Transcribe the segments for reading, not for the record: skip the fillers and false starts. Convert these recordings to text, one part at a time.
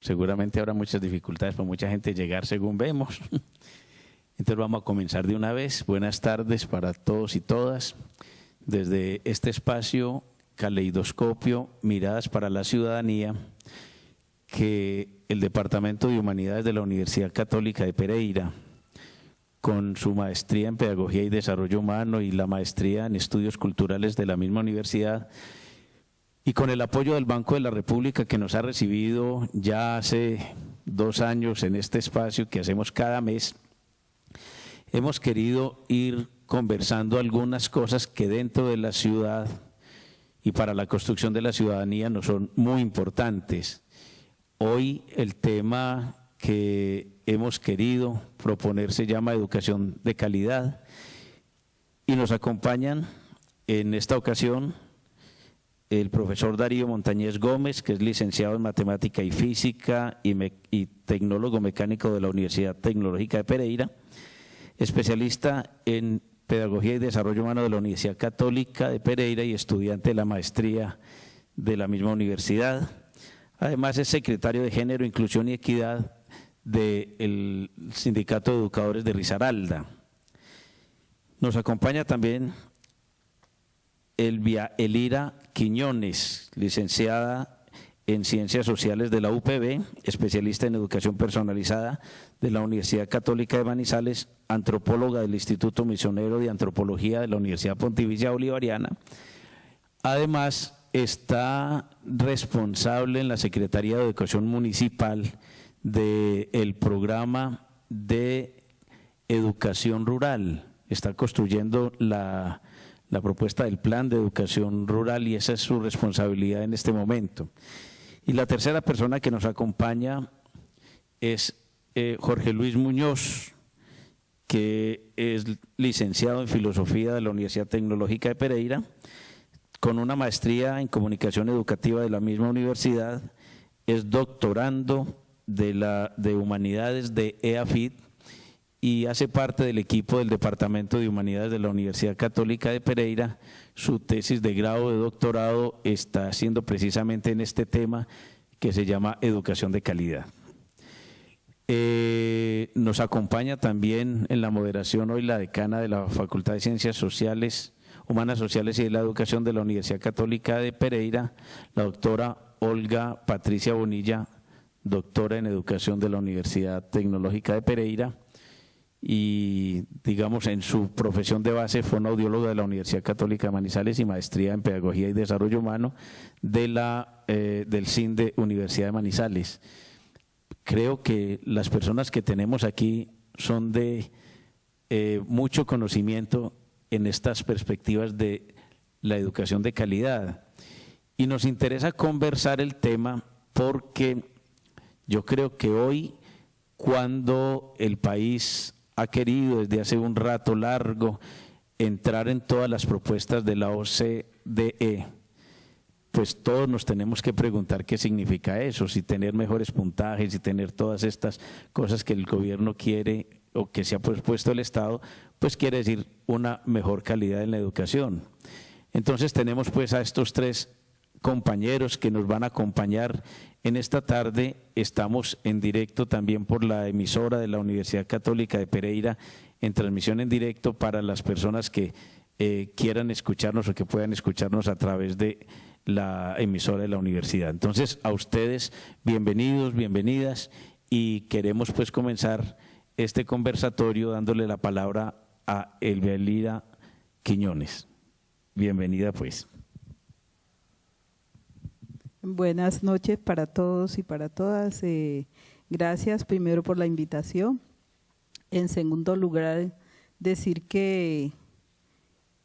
seguramente habrá muchas dificultades para mucha gente llegar según vemos. Entonces vamos a comenzar de una vez. Buenas tardes para todos y todas. Desde este espacio, Caleidoscopio, Miradas para la Ciudadanía, que el Departamento de Humanidades de la Universidad Católica de Pereira, con su maestría en Pedagogía y Desarrollo Humano y la maestría en Estudios Culturales de la misma universidad, y con el apoyo del Banco de la República, que nos ha recibido ya hace 2 años en este espacio que hacemos cada mes, hemos querido ir conversando algunas cosas que dentro de la ciudad y para la construcción de la ciudadanía nos son muy importantes. Hoy el tema que hemos querido proponer se llama Educación de Calidad y nos acompañan en esta ocasión el profesor Darío Montañez Gómez, que es licenciado en Matemática y Física y tecnólogo mecánico de la Universidad Tecnológica de Pereira, especialista en Pedagogía y Desarrollo Humano de la Universidad Católica de Pereira y estudiante de la maestría de la misma universidad. Además es secretario de Género, Inclusión y Equidad del Sindicato de Educadores de Risaralda. Nos acompaña también Elvira Quiñones, licenciada en Ciencias Sociales de la UPB, especialista en Educación Personalizada de la Universidad Católica de Manizales, antropóloga del Instituto Misionero de Antropología de la Universidad Pontificia Bolivariana. Además, está responsable en la Secretaría de Educación Municipal del programa de educación rural. Está construyendo la propuesta del plan de educación rural y esa es su responsabilidad en este momento. Y la tercera persona que nos acompaña es Jorge Luis Muñoz, que es licenciado en Filosofía de la Universidad Tecnológica de Pereira, con una maestría en Comunicación Educativa de la misma universidad, es doctorando de Humanidades de EAFIT y hace parte del equipo del Departamento de Humanidades de la Universidad Católica de Pereira. Su tesis de grado de doctorado está haciendo precisamente en este tema que se llama Educación de Calidad. Nos acompaña también en la moderación hoy la decana de la Facultad de Ciencias Sociales, Humanas Sociales y de la Educación de la Universidad Católica de Pereira, la doctora Olga Patricia Bonilla, doctora en Educación de la Universidad Tecnológica de Pereira y, digamos, en su profesión de base fue una audióloga de la Universidad Católica de Manizales y maestría en Pedagogía y Desarrollo Humano del CIN de Universidad de Manizales. Creo que las personas que tenemos aquí son de mucho conocimiento en estas perspectivas de la educación de calidad. Y nos interesa conversar el tema porque yo creo que hoy, cuando el país ha querido desde hace un rato largo entrar en todas las propuestas de la OCDE, pues todos nos tenemos que preguntar qué significa eso, si tener mejores puntajes, si tener todas estas cosas que el gobierno quiere o que se ha propuesto el Estado, pues quiere decir una mejor calidad en la educación. Entonces tenemos pues a estos 3 compañeros que nos van a acompañar en esta tarde. Estamos en directo también por la emisora de la Universidad Católica de Pereira, en transmisión en directo para las personas que quieran escucharnos o que puedan escucharnos a través de la emisora de la universidad. Entonces, a ustedes, bienvenidos, bienvenidas, y queremos pues comenzar este conversatorio dándole la palabra a Elvira Quiñones. Bienvenida pues. Buenas noches para todos y para todas. Gracias primero por la invitación. En segundo lugar, decir que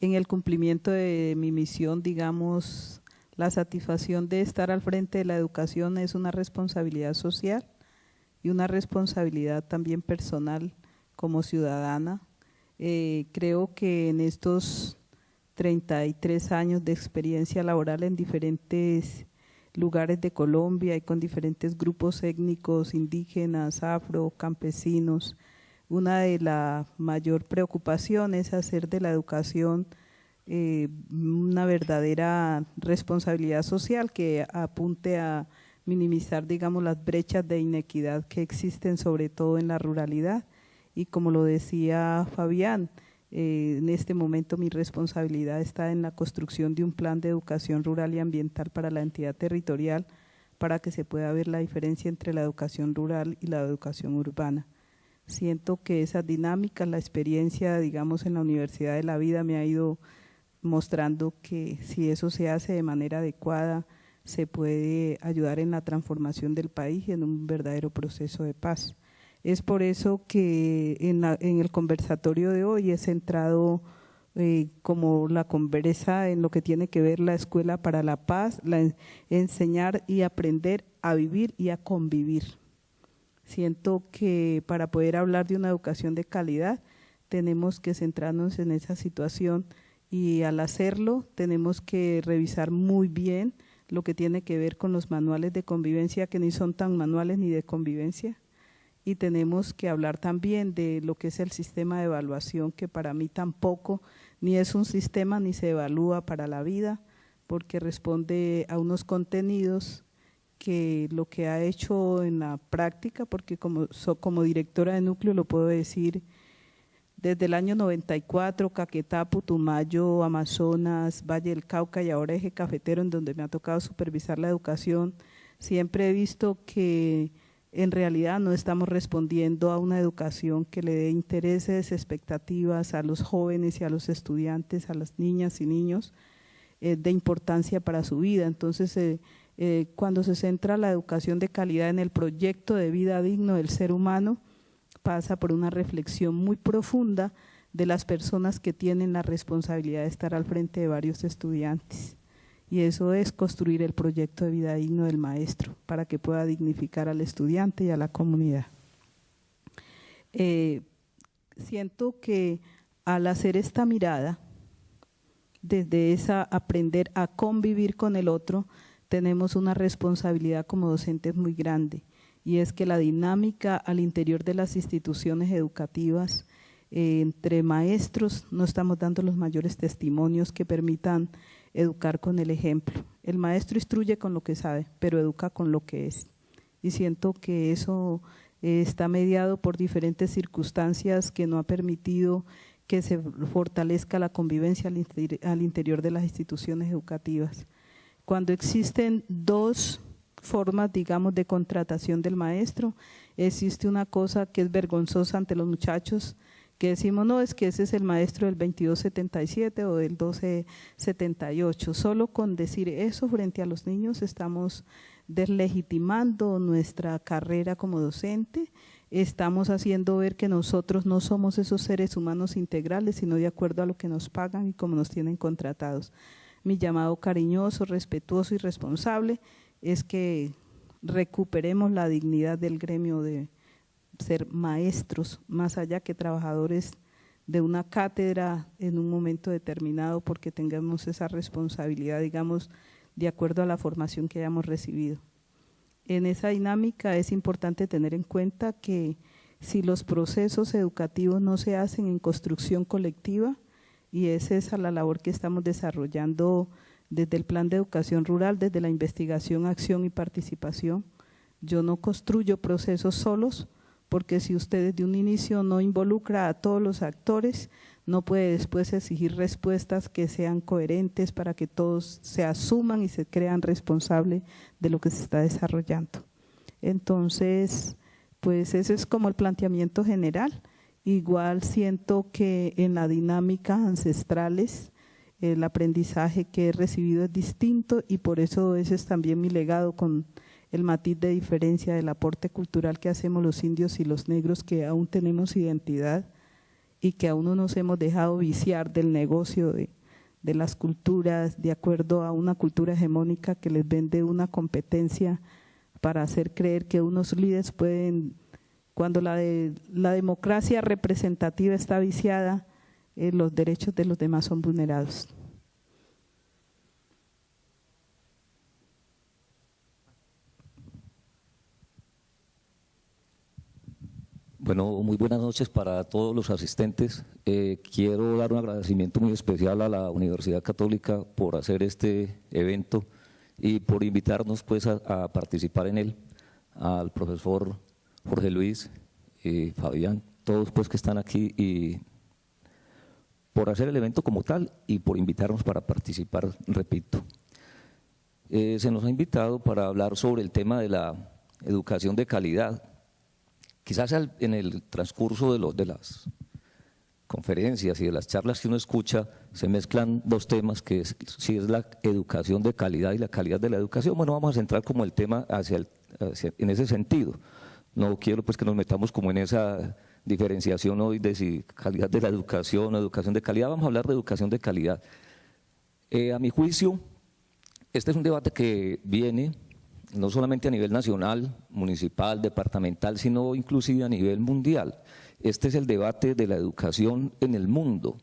en el cumplimiento de mi misión, digamos, la satisfacción de estar al frente de la educación es una responsabilidad social y una responsabilidad también personal como ciudadana. Creo que en estos 33 años de experiencia laboral en diferentes lugares de Colombia y con diferentes grupos étnicos, indígenas, afro, campesinos, una de las mayor preocupaciones es hacer de la educación una verdadera responsabilidad social que apunte a minimizar, digamos, las brechas de inequidad que existen, sobre todo en la ruralidad. Y como lo decía Fabián, en este momento mi responsabilidad está en la construcción de un plan de educación rural y ambiental para la entidad territorial, para que se pueda ver la diferencia entre la educación rural y la educación urbana. Siento que esa dinámica, la experiencia, digamos, en la Universidad de la Vida me ha ido mostrando que si eso se hace de manera adecuada, se puede ayudar en la transformación del país y en un verdadero proceso de paz. Es por eso que en el conversatorio de hoy he centrado como la conversa en lo que tiene que ver la Escuela para la Paz, enseñar y aprender a vivir y a convivir. Siento que para poder hablar de una educación de calidad tenemos que centrarnos en esa situación y al hacerlo tenemos que revisar muy bien lo que tiene que ver con los manuales de convivencia, que ni son tan manuales ni de convivencia. Y tenemos que hablar también de lo que es el sistema de evaluación, que para mí tampoco ni es un sistema ni se evalúa para la vida, porque responde a unos contenidos que lo que ha hecho en la práctica, porque como directora de núcleo lo puedo decir, desde el año 94, Caquetá, Putumayo, Amazonas, Valle del Cauca y ahora Eje Cafetero, en donde me ha tocado supervisar la educación, siempre he visto que en realidad no estamos respondiendo a una educación que le dé intereses, expectativas a los jóvenes y a los estudiantes, a las niñas y niños, de importancia para su vida. Entonces, cuando se centra la educación de calidad en el proyecto de vida digno del ser humano, pasa por una reflexión muy profunda de las personas que tienen la responsabilidad de estar al frente de varios estudiantes. Y eso es construir el proyecto de vida digno del maestro para que pueda dignificar al estudiante y a la comunidad. Siento que al hacer esta mirada, desde esa aprender a convivir con el otro, tenemos una responsabilidad como docentes muy grande, y es que la dinámica al interior de las instituciones educativas, entre maestros, no estamos dando los mayores testimonios que permitan educar con el ejemplo. El maestro instruye con lo que sabe, pero educa con lo que es. Y siento que eso está mediado por diferentes circunstancias que no ha permitido que se fortalezca la convivencia al interior de las instituciones educativas. Cuando existen dos formas, digamos, de contratación del maestro, existe una cosa que es vergonzosa ante los muchachos, que decimos, no, es que ese es el maestro del 2277 o del 1278. Solo con decir eso frente a los niños estamos deslegitimando nuestra carrera como docente, estamos haciendo ver que nosotros no somos esos seres humanos integrales, sino de acuerdo a lo que nos pagan y cómo nos tienen contratados. Mi llamado cariñoso, respetuoso y responsable es que recuperemos la dignidad del gremio de ser maestros, más allá que trabajadores de una cátedra en un momento determinado, porque tengamos esa responsabilidad, digamos, de acuerdo a la formación que hayamos recibido. En esa dinámica es importante tener en cuenta que si los procesos educativos no se hacen en construcción colectiva, y esa es la labor que estamos desarrollando desde el Plan de Educación Rural, desde la investigación, acción y participación, yo no construyo procesos solos, porque si usted desde un inicio no involucra a todos los actores, no puede después exigir respuestas que sean coherentes para que todos se asuman y se crean responsables de lo que se está desarrollando. Entonces, pues ese es como el planteamiento general. Igual siento que en la dinámica ancestrales el aprendizaje que he recibido es distinto y por eso ese es también mi legado, con el matiz de diferencia del aporte cultural que hacemos los indios y los negros, que aún tenemos identidad y que aún no nos hemos dejado viciar del negocio de las culturas, de acuerdo a una cultura hegemónica que les vende una competencia para hacer creer que unos líderes pueden, cuando la democracia representativa está viciada, los derechos de los demás son vulnerados. Bueno, muy buenas noches para todos los asistentes. Quiero dar un agradecimiento muy especial a la Universidad Católica por hacer este evento y por invitarnos pues a participar en él, al profesor Jorge Luis y Fabián, todos pues que están aquí, y por hacer el evento como tal y por invitarnos para participar, repito. Se nos ha invitado para hablar sobre el tema de la educación de calidad. Quizás en el transcurso de las conferencias y de las charlas que uno escucha se mezclan dos temas, que si es la educación de calidad y la calidad de la educación. Bueno, vamos a centrar como el tema en ese sentido. No quiero pues que nos metamos como en esa diferenciación hoy de si calidad de la educación o educación de calidad. Vamos a hablar de educación de calidad. A mi juicio, este es un debate que viene no solamente a nivel nacional, municipal, departamental, sino inclusive a nivel mundial. Este es el debate de la educación en el mundo,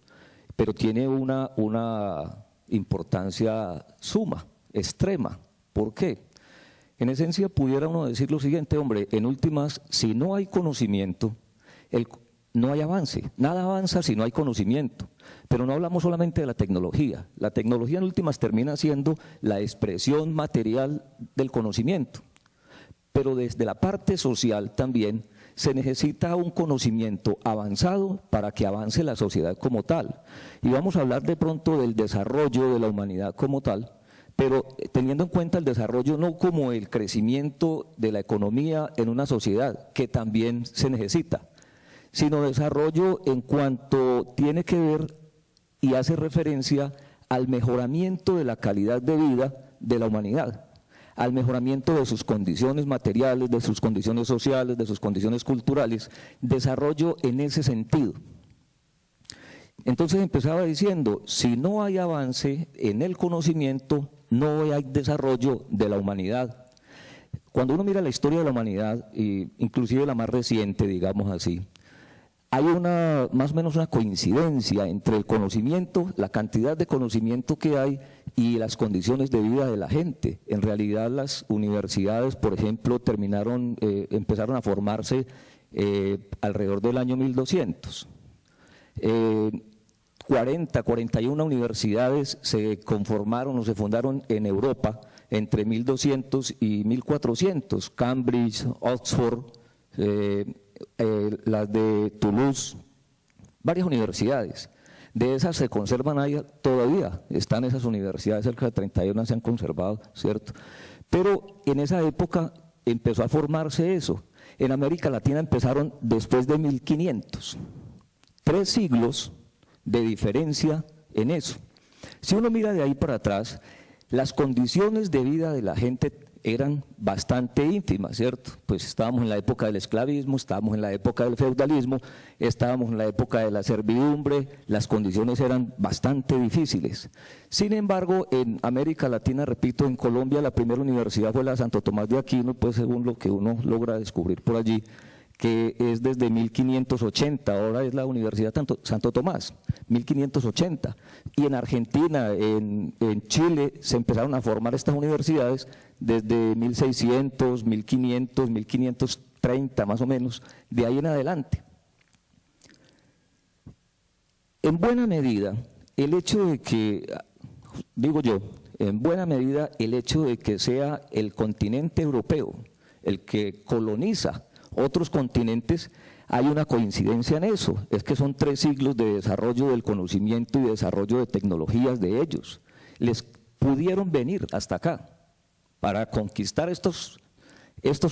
pero tiene una importancia suma, extrema. ¿Por qué? En esencia pudiera uno decir lo siguiente, hombre, en últimas, si no hay conocimiento, no hay avance, nada avanza si no hay conocimiento. Pero no hablamos solamente de la tecnología en últimas termina siendo la expresión material del conocimiento, pero desde la parte social también se necesita un conocimiento avanzado para que avance la sociedad como tal. Y vamos a hablar de pronto del desarrollo de la humanidad como tal, pero teniendo en cuenta el desarrollo no como el crecimiento de la economía en una sociedad, que también se necesita, sino desarrollo en cuanto tiene que ver y hace referencia al mejoramiento de la calidad de vida de la humanidad, al mejoramiento de sus condiciones materiales, de sus condiciones sociales, de sus condiciones culturales, desarrollo en ese sentido. Entonces empezaba diciendo, si no hay avance en el conocimiento, no hay desarrollo de la humanidad. Cuando uno mira la historia de la humanidad, inclusive la más reciente, digamos así, hay más o menos una coincidencia entre el conocimiento, la cantidad de conocimiento que hay y las condiciones de vida de la gente. En realidad las universidades, por ejemplo, empezaron a formarse alrededor del año 1200. 41 universidades se conformaron o se fundaron en Europa entre 1200 y 1400, Cambridge, Oxford, las de Toulouse, varias universidades. De esas se conservan ahí todavía, están esas universidades, cerca de 31 se han conservado, ¿cierto? Pero en esa época empezó a formarse eso. En América Latina empezaron después de 1500, 3 siglos de diferencia en eso. Si uno mira de ahí para atrás, las condiciones de vida de la gente eran bastante íntimas, ¿cierto? Pues estábamos en la época del esclavismo, estábamos en la época del feudalismo, estábamos en la época de la servidumbre, las condiciones eran bastante difíciles. Sin embargo, en América Latina, repito, en Colombia la primera universidad fue la Santo Tomás de Aquino, pues según lo que uno logra descubrir por allí, que es desde 1580, ahora es la Universidad Santo Tomás, 1580. Y en Argentina, en Chile, se empezaron a formar estas universidades desde 1600, 1500, 1530 más o menos, de ahí en adelante. En buena medida, el hecho de que, digo yo, en buena medida el hecho de que sea el continente europeo el que coloniza otros continentes, hay una coincidencia en eso, es que son 3 siglos de desarrollo del conocimiento y desarrollo de tecnologías de ellos. Les pudieron venir hasta acá para conquistar estos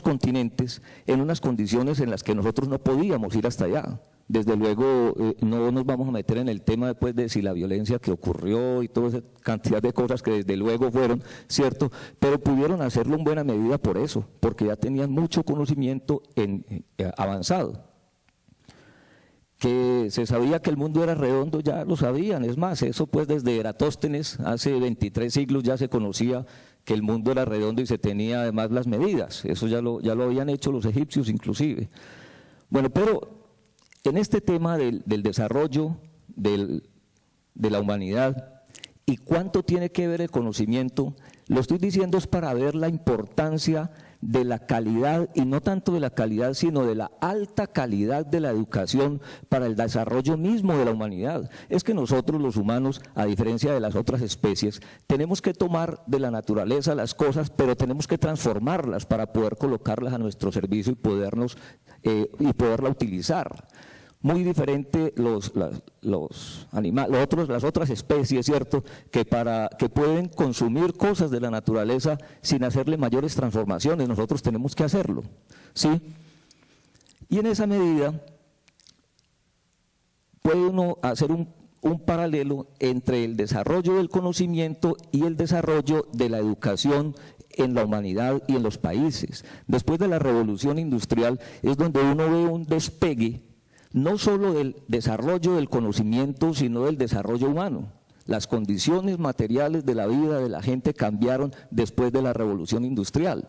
continentes en unas condiciones en las que nosotros no podíamos ir hasta allá. Desde luego no nos vamos a meter en el tema después de si la violencia que ocurrió y toda esa cantidad de cosas que desde luego fueron, ¿cierto? Pero pudieron hacerlo en buena medida por eso, porque ya tenían mucho conocimiento avanzado. Que se sabía que el mundo era redondo, ya lo sabían, es más, eso pues desde Eratóstenes, hace 23 siglos ya se conocía que el mundo era redondo y se tenía además las medidas, eso ya lo habían hecho los egipcios inclusive. Bueno, pero en este tema del desarrollo de la humanidad y cuánto tiene que ver el conocimiento, lo estoy diciendo es para ver la importancia de la calidad, y no tanto de la calidad, sino de la alta calidad de la educación para el desarrollo mismo de la humanidad. Es que nosotros los humanos, a diferencia de las otras especies, tenemos que tomar de la naturaleza las cosas, pero tenemos que transformarlas para poder colocarlas a nuestro servicio y poderla utilizar. Muy diferente las otras especies, ¿cierto?, que pueden consumir cosas de la naturaleza sin hacerle mayores transformaciones. Nosotros tenemos que hacerlo, ¿sí? Y en esa medida puede uno hacer un paralelo entre el desarrollo del conocimiento y el desarrollo de la educación en la humanidad y en los países. Después de la revolución industrial es donde uno ve un despegue no solo del desarrollo del conocimiento, sino del desarrollo humano. Las condiciones materiales de la vida de la gente cambiaron después de la revolución industrial.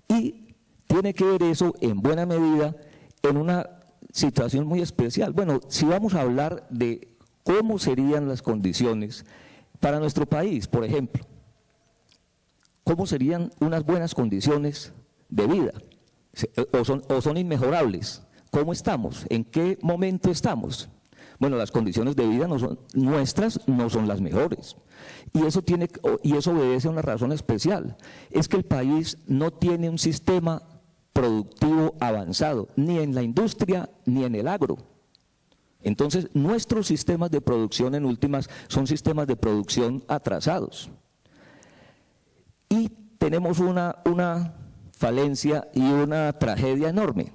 Y tiene que ver eso en buena medida en una situación muy especial. Bueno, si vamos a hablar de cómo serían las condiciones para nuestro país, por ejemplo, ¿cómo serían unas buenas condiciones de vida? ¿O son inmejorables? ¿Cómo estamos? ¿En qué momento estamos? Bueno, las condiciones de vida nuestras no son las mejores. Y eso obedece a una razón especial. Es que el país no tiene un sistema productivo avanzado, ni en la industria ni en el agro. Entonces, nuestros sistemas de producción en últimas son sistemas de producción atrasados. Y tenemos una falencia y una tragedia enorme.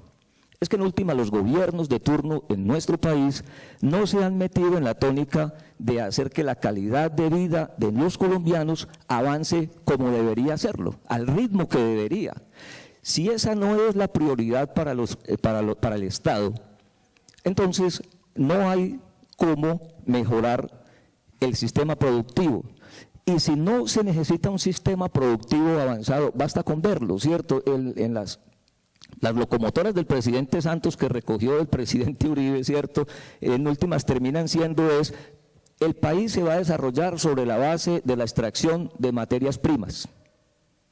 Es que en última los gobiernos de turno en nuestro país no se han metido en la tónica de hacer que la calidad de vida de los colombianos avance como debería hacerlo, al ritmo que debería. Si esa no es la prioridad para el Estado, entonces no hay cómo mejorar el sistema productivo. Y si no se necesita un sistema productivo avanzado, basta con verlo, ¿cierto? En las locomotoras del presidente Santos que recogió el presidente Uribe, ¿cierto?, en últimas terminan siendo el país se va a desarrollar sobre la base de la extracción de materias primas,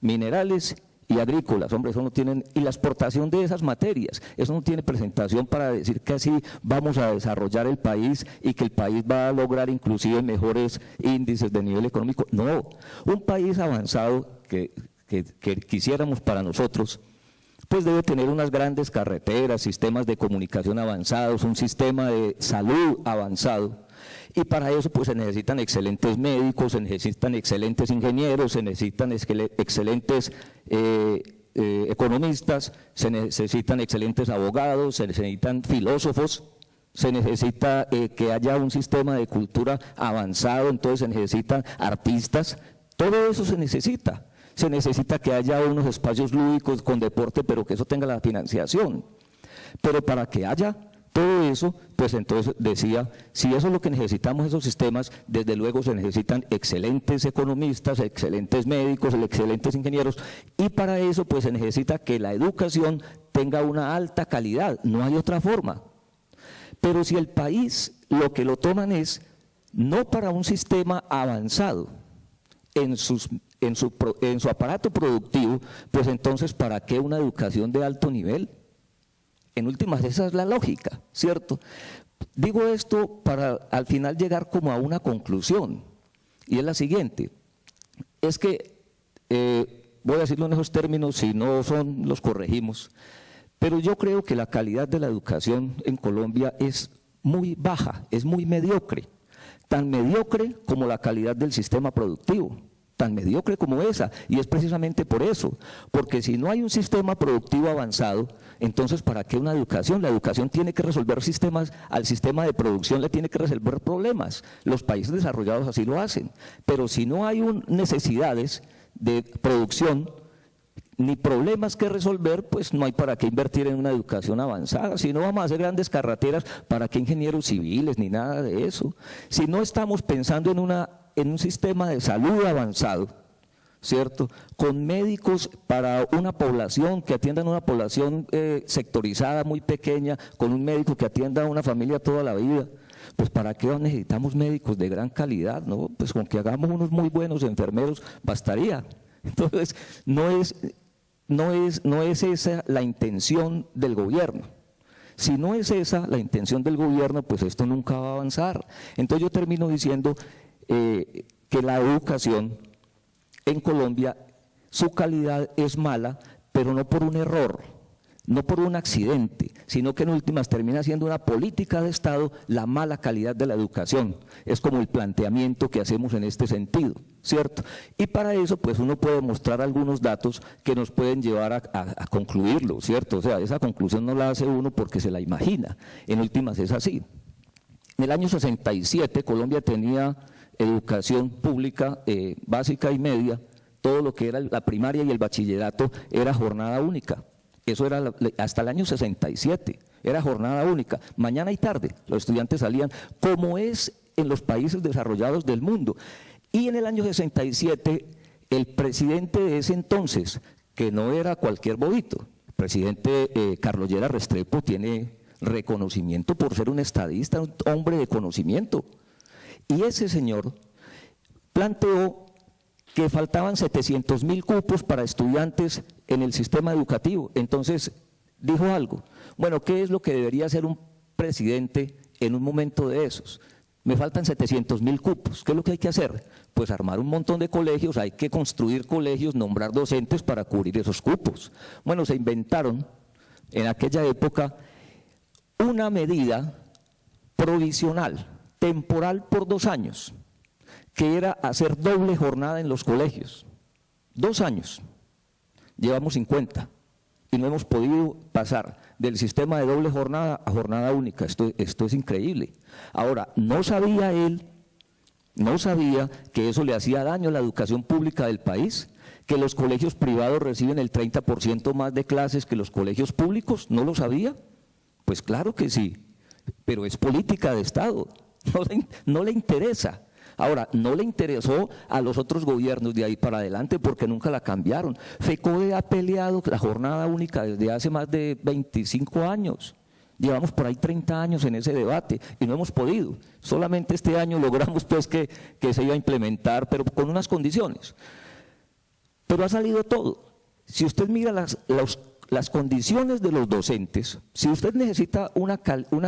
minerales y agrícolas. Hombre, eso no tienen, y la exportación de esas materias, eso no tiene presentación para decir que así vamos a desarrollar el país y que el país va a lograr inclusive mejores índices de nivel económico. No, un país avanzado que quisiéramos para nosotros, pues debe tener unas grandes carreteras, sistemas de comunicación avanzados, un sistema de salud avanzado. Y para eso pues se necesitan excelentes médicos, se necesitan excelentes ingenieros, se necesitan excelentes economistas, se necesitan excelentes abogados, se necesitan filósofos, se necesita que haya un sistema de cultura avanzado, entonces se necesitan artistas, todo eso se necesita. Se necesita que haya unos espacios lúdicos con deporte, pero que eso tenga la financiación. Pero para que haya todo eso, pues entonces decía, si eso es lo que necesitamos, esos sistemas, desde luego se necesitan excelentes economistas, excelentes médicos, excelentes ingenieros, y para eso pues se necesita que la educación tenga una alta calidad, no hay otra forma. Pero si el país lo que lo toman es no para un sistema avanzado en su aparato productivo, pues entonces ¿para qué una educación de alto nivel? En últimas, esa es la lógica, ¿cierto? Digo esto para al final llegar como a una conclusión, y es la siguiente, es que, voy a decirlo en esos términos, si no son, los corregimos, pero yo creo que la calidad de la educación en Colombia es muy baja, es muy mediocre, tan mediocre como la calidad del sistema productivo, tan mediocre como esa, y es precisamente por eso, porque si no hay un sistema productivo avanzado, entonces ¿para qué una educación? La educación tiene que resolver sistemas, al sistema de producción le tiene que resolver problemas, los países desarrollados así lo hacen, pero si no hay necesidades de producción, ni problemas que resolver, pues no hay para qué invertir en una educación avanzada. Si no vamos a hacer grandes carreteras, ¿para qué ingenieros civiles ni nada de eso? Si no estamos pensando en un sistema de salud avanzado, ¿cierto?, con médicos para una población, que atiendan una población sectorizada muy pequeña, con un médico que atienda a una familia toda la vida, pues ¿para qué necesitamos médicos de gran calidad? ¿No? Pues con que hagamos unos muy buenos enfermeros bastaría. Entonces, no es no es esa la intención del gobierno. Si no es esa la intención del gobierno, pues esto nunca va a avanzar. Entonces yo termino diciendo que la educación en Colombia, su calidad es mala, pero no por un error, no por un accidente, sino que en últimas termina siendo una política de Estado la mala calidad de la educación. Es como el planteamiento que hacemos en este sentido, ¿cierto? Y para eso, pues uno puede mostrar algunos datos que nos pueden llevar a concluirlo, ¿cierto? O sea, esa conclusión no la hace uno porque se la imagina, en últimas es así. En el año 67 Colombia tenía educación pública básica y media, todo lo que era la primaria y el bachillerato era jornada única. Eso era hasta el año 67, era jornada única, mañana y tarde los estudiantes salían, como es en los países desarrollados del mundo. Y en el año 67, el presidente de ese entonces, que no era cualquier bobito, el presidente Carlos Lleras Restrepo tiene reconocimiento por ser un estadista, un hombre de conocimiento. Y ese señor planteó que faltaban 700.000 cupos para estudiantes en el sistema educativo. Entonces dijo algo, bueno, ¿qué es lo que debería hacer un presidente en un momento de esos? Me faltan 700.000 cupos, ¿qué es lo que hay que hacer? Pues armar un montón de colegios, hay que construir colegios, nombrar docentes para cubrir esos cupos. Bueno, se inventaron en aquella época una medida provisional, temporal por 2 años, que era hacer doble jornada en los colegios. 2 años, llevamos 50 y no hemos podido pasar del sistema de doble jornada a jornada única. Esto es increíble. Ahora, no sabía que eso le hacía daño a la educación pública del país, que los colegios privados reciben el 30% más de clases que los colegios públicos. ¿No lo sabía? Pues claro que sí, pero es política de Estado, no le interesa. Ahora, no le interesó a los otros gobiernos de ahí para adelante porque nunca la cambiaron. FECODE ha peleado la jornada única desde hace más de 25 años. Llevamos por ahí 30 años en ese debate y no hemos podido. Solamente este año logramos pues que se iba a implementar, pero con unas condiciones. Pero ha salido todo. Si usted mira las condiciones de los docentes, si usted necesita una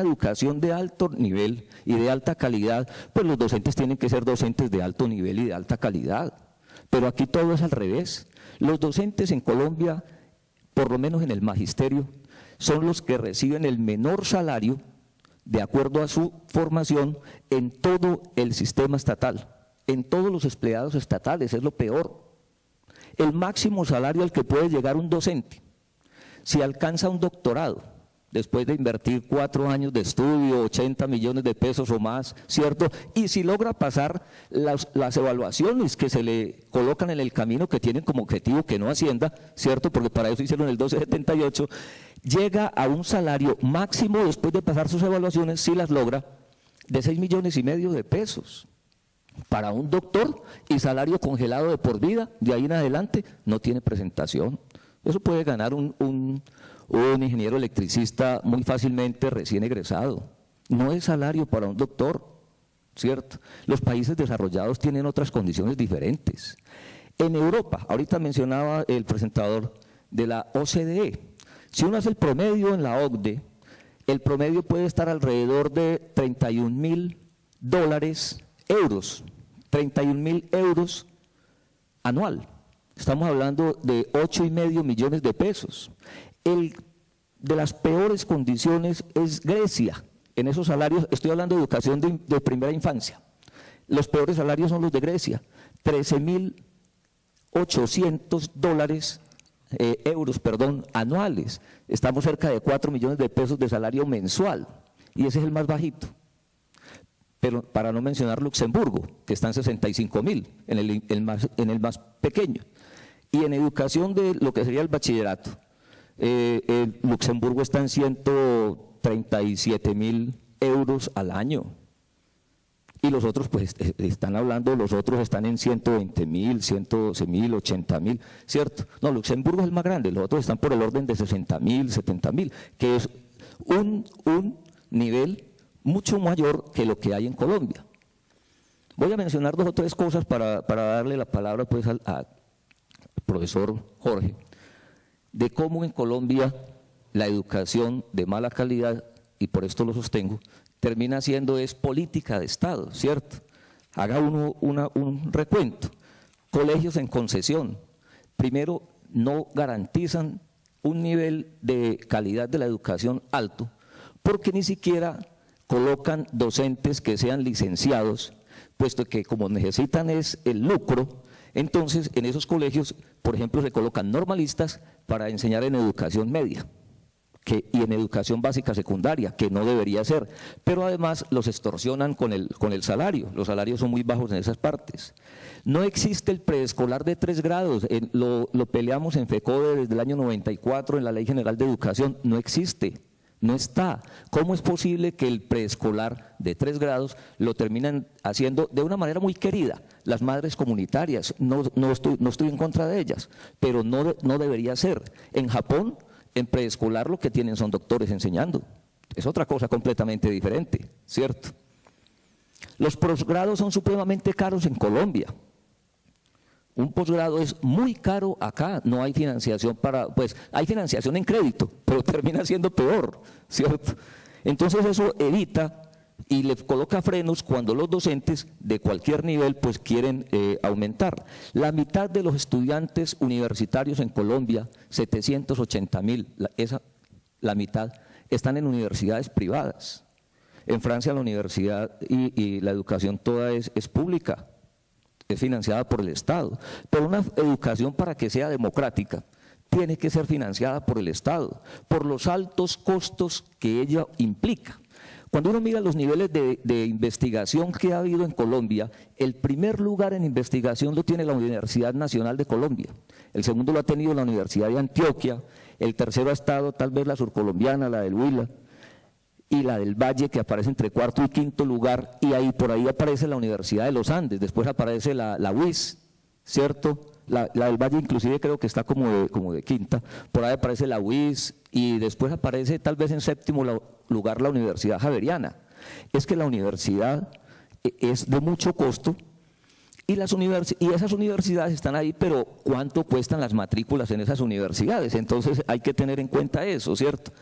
educación de alto nivel y de alta calidad, pues los docentes tienen que ser docentes de alto nivel y de alta calidad. Pero aquí todo es al revés. Los docentes en Colombia, por lo menos en el magisterio, son los que reciben el menor salario de acuerdo a su formación en todo el sistema estatal, en todos los empleados estatales, es lo peor. El máximo salario al que puede llegar un docente, si alcanza un doctorado, después de invertir 4 años de estudio, 80 millones de pesos o más, ¿cierto? Y si logra pasar las evaluaciones que se le colocan en el camino, que tienen como objetivo que no ascienda, ¿cierto? Porque para eso hicieron el 1278, llega a un salario máximo después de pasar sus evaluaciones, si las logra, de 6,5 millones de pesos. Para un doctor y salario congelado de por vida, de ahí en adelante no tiene presentación. Eso puede ganar un ingeniero electricista muy fácilmente recién egresado. No es salario para un doctor, ¿cierto? Los países desarrollados tienen otras condiciones diferentes. En Europa, ahorita mencionaba el presentador de la OCDE, si uno hace el promedio en la OCDE, el promedio puede estar alrededor de €31,000, 31.000 euros anual. Estamos hablando de 8,5 millones de pesos. De las peores condiciones es Grecia. En esos salarios, estoy hablando de educación de primera infancia. Los peores salarios son los de Grecia, $13,800 anuales. Estamos cerca de 4 millones de pesos de salario mensual y ese es el más bajito. Pero para no mencionar Luxemburgo, que está en 65.000, en el más pequeño. Y en educación de lo que sería el bachillerato, Luxemburgo está en 137.000 euros al año. Y los otros, pues, están hablando, los otros están en 120.000, 112.000, 80.000, ¿cierto? No, Luxemburgo es el más grande, los otros están por el orden de 60.000, 70.000, que es un nivel mucho mayor que lo que hay en Colombia. Voy a mencionar 2 o 3 cosas para darle la palabra pues al profesor Jorge. de cómo en Colombia la educación de mala calidad, y por esto lo sostengo, termina siendo es política de Estado, ¿cierto? Haga uno un recuento. Colegios en concesión, primero no garantizan un nivel de calidad de la educación alto, porque ni siquiera colocan docentes que sean licenciados, puesto que como necesitan es el lucro, entonces en esos colegios, por ejemplo, se colocan normalistas para enseñar en educación media y en educación básica secundaria, que no debería ser, pero además los extorsionan con el salario, los salarios son muy bajos en esas partes. No existe el preescolar de 3 grados, lo peleamos en FECODE desde el año 94 en la Ley General de Educación, no existe. No está. ¿Cómo es posible que el preescolar de 3 grados lo terminan haciendo de una manera muy querida? Las madres comunitarias, no estoy en contra de ellas, pero no debería ser. En Japón, en preescolar lo que tienen son doctores enseñando. Es otra cosa completamente diferente, ¿cierto? Los posgrados son supremamente caros en Colombia. Un posgrado es muy caro acá, no hay financiación pues hay financiación en crédito, pero termina siendo peor, ¿cierto? Entonces eso evita y le coloca frenos cuando los docentes de cualquier nivel pues quieren aumentar. La mitad de los estudiantes universitarios en Colombia, 780.000, la mitad, están en universidades privadas. En Francia la universidad y la educación toda es pública, es financiada por el Estado, pero una educación para que sea democrática tiene que ser financiada por el Estado, por los altos costos que ella implica. Cuando uno mira los niveles de investigación que ha habido en Colombia, el primer lugar en investigación lo tiene la Universidad Nacional de Colombia, el segundo lo ha tenido la Universidad de Antioquia, el tercero ha estado tal vez la surcolombiana, la del Huila, y la del Valle, que aparece entre 4.º y 5.º lugar, y ahí por ahí aparece la Universidad de los Andes, después aparece la UIS, ¿cierto? La del Valle inclusive creo que está como de 5ª, por ahí aparece la UIS, y después aparece tal vez en 7.º lugar la Universidad Javeriana. Es que la universidad es de mucho costo, y esas universidades están ahí, pero ¿cuánto cuestan las matrículas en esas universidades? Entonces hay que tener en cuenta eso, ¿cierto?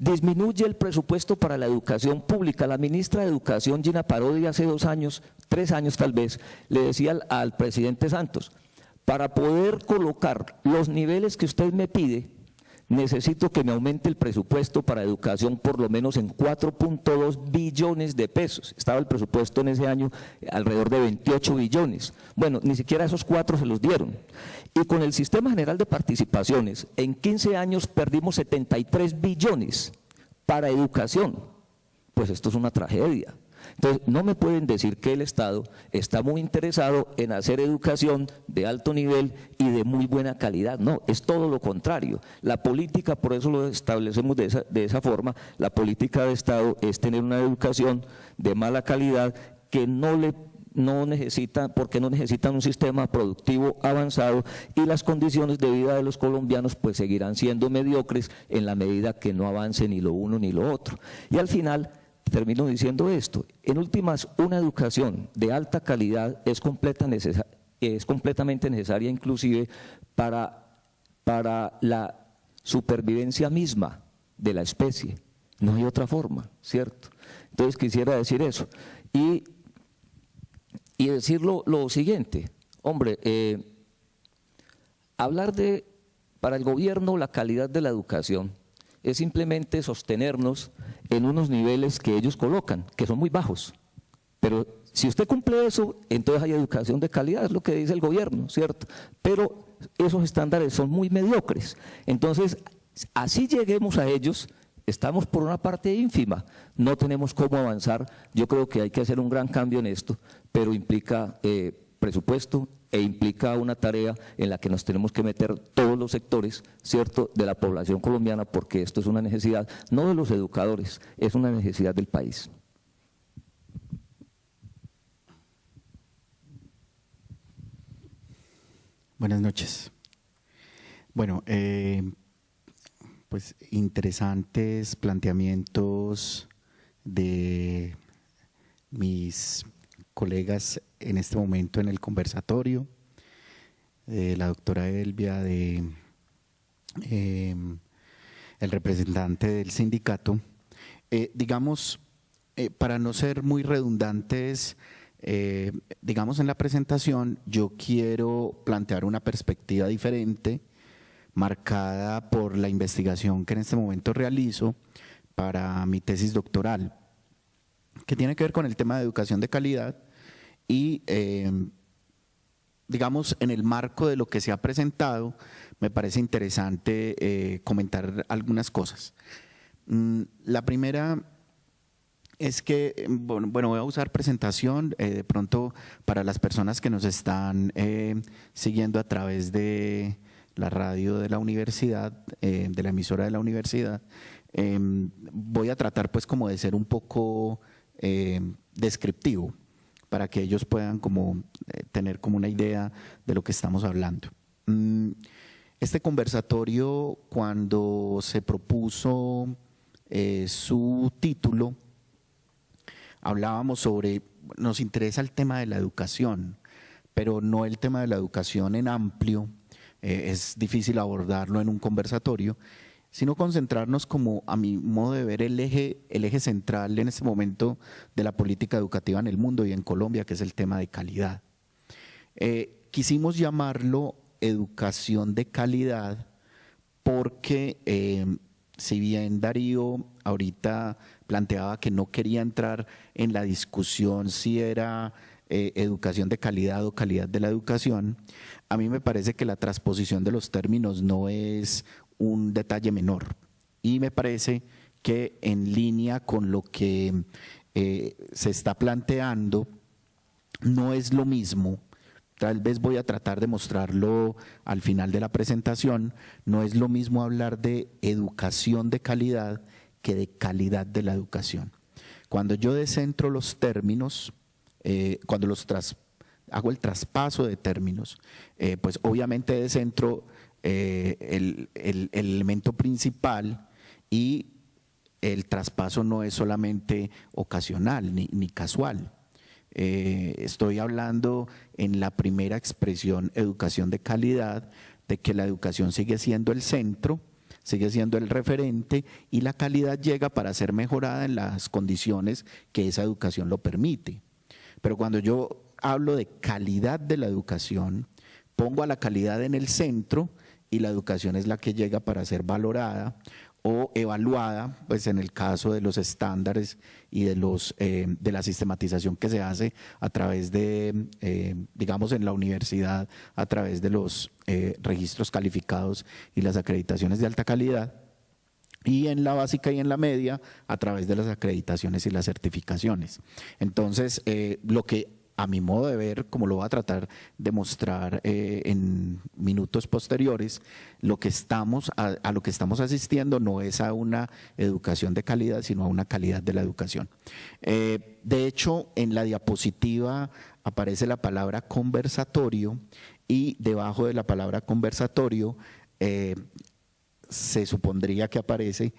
Disminuye el presupuesto para la educación pública. La ministra de Educación, Gina Parodi, hace 2 años, 3 años tal vez, le decía al presidente Santos, para poder colocar los niveles que usted me pide, necesito que me aumente el presupuesto para educación por lo menos en 4.2 billones de pesos. Estaba el presupuesto en ese año alrededor de 28 billones. Bueno, ni siquiera esos 4 se los dieron. Y con el Sistema General de Participaciones, en 15 años perdimos 73 billones para educación. Pues esto es una tragedia. Entonces, no me pueden decir que el Estado está muy interesado en hacer educación de alto nivel y de muy buena calidad. No, es todo lo contrario. La política, por eso lo establecemos de esa forma, la política de Estado es tener una educación de mala calidad que no necesitan, porque no necesitan un sistema productivo avanzado, y las condiciones de vida de los colombianos pues seguirán siendo mediocres en la medida que no avance ni lo uno ni lo otro. Y al final termino diciendo esto: en últimas, una educación de alta calidad es completamente necesaria inclusive para la supervivencia misma de la especie. No hay otra forma, ¿cierto? Entonces quisiera decir eso. Y decir lo siguiente, hombre, hablar para el gobierno la calidad de la educación es simplemente sostenernos en unos niveles que ellos colocan, que son muy bajos. Pero si usted cumple eso, entonces hay educación de calidad, es lo que dice el gobierno, ¿cierto? Pero esos estándares son muy mediocres. Entonces, así lleguemos a ellos, estamos por una parte ínfima, no tenemos cómo avanzar. Yo creo que hay que hacer un gran cambio en esto, pero implica presupuesto e implica una tarea en la que nos tenemos que meter todos los sectores, ¿cierto?, de la población colombiana, porque esto es una necesidad no de los educadores, es una necesidad del país. Buenas noches. Bueno, pues interesantes planteamientos de mis colegas en este momento en el conversatorio, la doctora Elvia de el representante del sindicato. Digamos, para no ser muy redundantes, digamos en la presentación, yo quiero plantear una perspectiva diferente, marcada por la investigación que en este momento realizo para mi tesis doctoral, que tiene que ver con el tema de educación de calidad y, digamos, en el marco de lo que se ha presentado, me parece interesante comentar algunas cosas. La primera es que, bueno, voy a usar presentación de pronto para las personas que nos están siguiendo a través de la radio de la universidad, de la emisora de la universidad. Voy a tratar pues como de ser un poco descriptivo para que ellos puedan como tener como una idea de lo que estamos hablando. Este conversatorio, cuando se propuso su título, hablábamos sobre, nos interesa el tema de la educación, pero no el tema de la educación en amplio, es difícil abordarlo en un conversatorio, sino concentrarnos como, a mi modo de ver, el eje central en este momento de la política educativa en el mundo y en Colombia, que es el tema de calidad. Quisimos llamarlo educación de calidad porque si bien Darío ahorita planteaba que no quería entrar en la discusión si era educación de calidad o calidad de la educación, a mí me parece que la transposición de los términos no es un detalle menor y me parece que en línea con lo que se está planteando no es lo mismo. Tal vez voy a tratar de mostrarlo al final de la presentación, no es lo mismo hablar de educación de calidad que de calidad de la educación. Cuando yo descentro los términos, cuando hago el traspaso de términos, pues obviamente descentro el elemento principal y el traspaso no es solamente ocasional ni casual. Estoy hablando en la primera expresión, educación de calidad, de que la educación sigue siendo el centro, sigue siendo el referente y la calidad llega para ser mejorada en las condiciones que esa educación lo permite. Pero cuando yo hablo de calidad de la educación, pongo a la calidad en el centro y la educación es la que llega para ser valorada o evaluada, pues en el caso de los estándares y de la sistematización que se hace a través de, digamos en la universidad, a través de los registros calificados y las acreditaciones de alta calidad, y en la básica y en la media a través de las acreditaciones y las certificaciones. Entonces, lo que a mi modo de ver, como lo voy a tratar de mostrar en minutos posteriores, a lo que estamos asistiendo no es a una educación de calidad, sino a una calidad de la educación. De hecho, en la diapositiva aparece la palabra conversatorio y debajo de la palabra conversatorio se supondría que aparece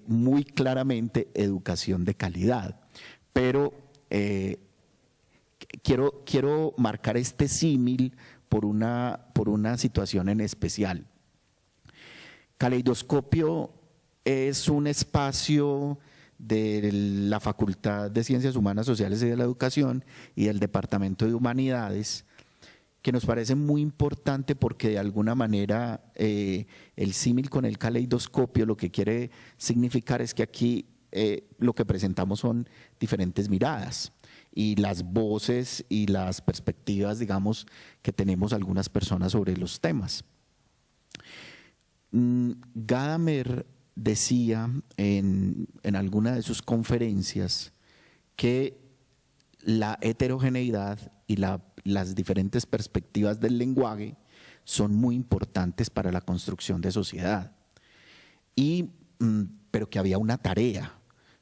muy claramente educación de calidad, pero quiero marcar este símil por una situación en especial. Caleidoscopio es un espacio de la Facultad de Ciencias Humanas, Sociales y de la Educación y del Departamento de Humanidades, que nos parece muy importante porque de alguna manera el símil con el caleidoscopio lo que quiere significar es que aquí lo que presentamos son diferentes miradas y las voces y las perspectivas, digamos, que tenemos algunas personas sobre los temas. Gadamer decía en alguna de sus conferencias que la heterogeneidad y las diferentes perspectivas del lenguaje son muy importantes para la construcción de sociedad, pero que había una tarea,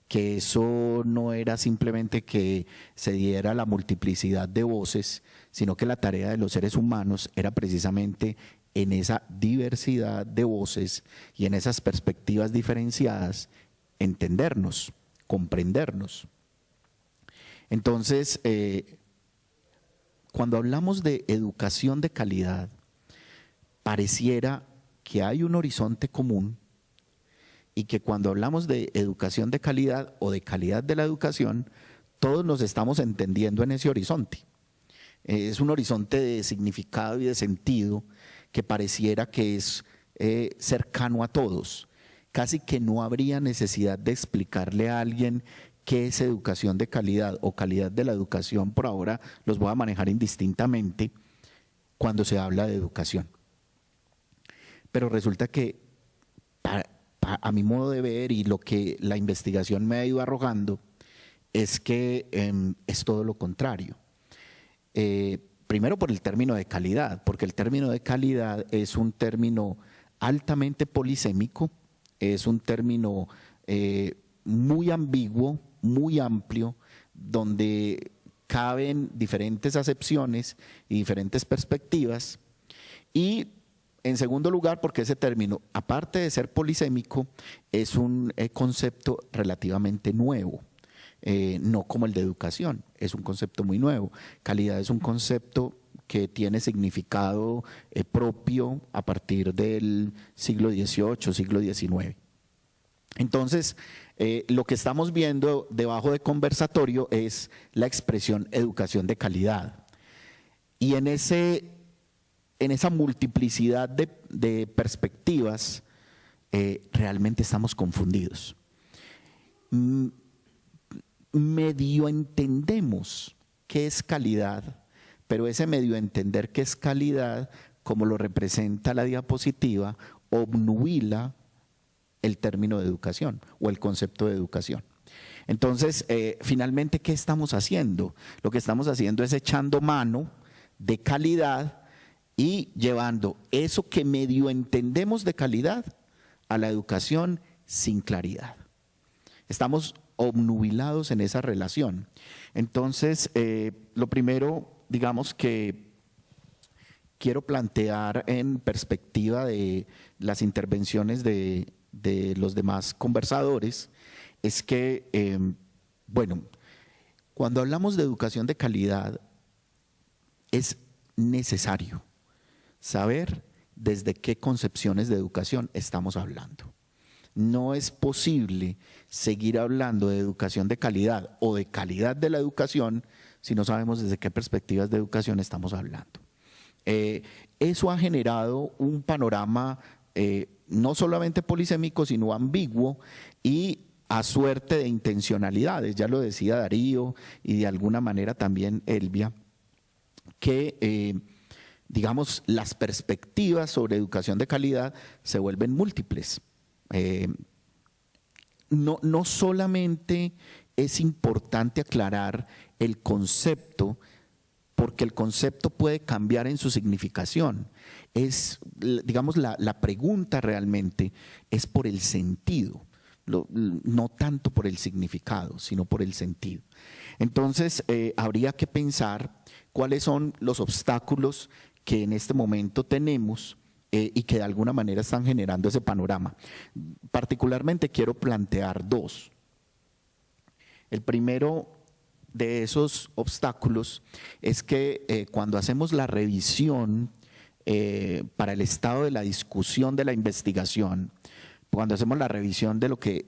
que eso no era simplemente que se diera la multiplicidad de voces, sino que la tarea de los seres humanos era precisamente en esa diversidad de voces y en esas perspectivas diferenciadas, entendernos, comprendernos. Entonces, cuando hablamos de educación de calidad, pareciera que hay un horizonte común y que cuando hablamos de educación de calidad o de calidad de la educación, todos nos estamos entendiendo en ese horizonte. Es un horizonte de significado y de sentido que pareciera que es cercano a todos. Casi que no habría necesidad de explicarle a alguien qué es educación de calidad o calidad de la educación. Por ahora los voy a manejar indistintamente cuando se habla de educación. Pero resulta que a mi modo de ver y lo que la investigación me ha ido arrojando es que es todo lo contrario. Primero por el término de calidad, porque el término de calidad es un término altamente polisémico, es un término muy ambiguo, muy amplio, donde caben diferentes acepciones y diferentes perspectivas. Y en segundo lugar, porque ese término, aparte de ser polisémico, es un concepto relativamente nuevo. No como el de educación, es un concepto muy nuevo. Calidad es un concepto que tiene significado propio a partir del siglo XVIII, siglo XIX. Entonces, lo que estamos viendo debajo de conversatorio es la expresión educación de calidad. Y en esa multiplicidad de perspectivas, realmente estamos confundidos. Medio entendemos qué es calidad, pero ese medio entender qué es calidad, como lo representa la diapositiva, obnubila el término de educación o el concepto de educación. Entonces, finalmente, ¿qué estamos haciendo? Lo que estamos haciendo es echando mano de calidad y llevando eso que medio entendemos de calidad a la educación sin claridad. Estamos obnubilados en esa relación. Entonces, lo primero, digamos que quiero plantear en perspectiva de las intervenciones de los demás conversadores, es que, bueno, cuando hablamos de educación de calidad, es necesario saber desde qué concepciones de educación estamos hablando. No es posible seguir hablando de educación de calidad o de calidad de la educación si no sabemos desde qué perspectivas de educación estamos hablando. Eso ha generado un panorama no solamente polisémico, sino ambiguo y a suerte de intencionalidades. Ya lo decía Darío y de alguna manera también Elvia, que digamos las perspectivas sobre educación de calidad se vuelven múltiples. No solamente es importante aclarar el concepto, porque el concepto puede cambiar en su significación. Digamos, la pregunta realmente es por el sentido, no tanto por el significado, sino por el sentido. Entonces, habría que pensar cuáles son los obstáculos que en este momento tenemos y que de alguna manera están generando ese panorama. Particularmente quiero plantear dos. El primero de esos obstáculos es que cuando hacemos la revisión para el estado de la discusión de la investigación, cuando hacemos la revisión de lo que,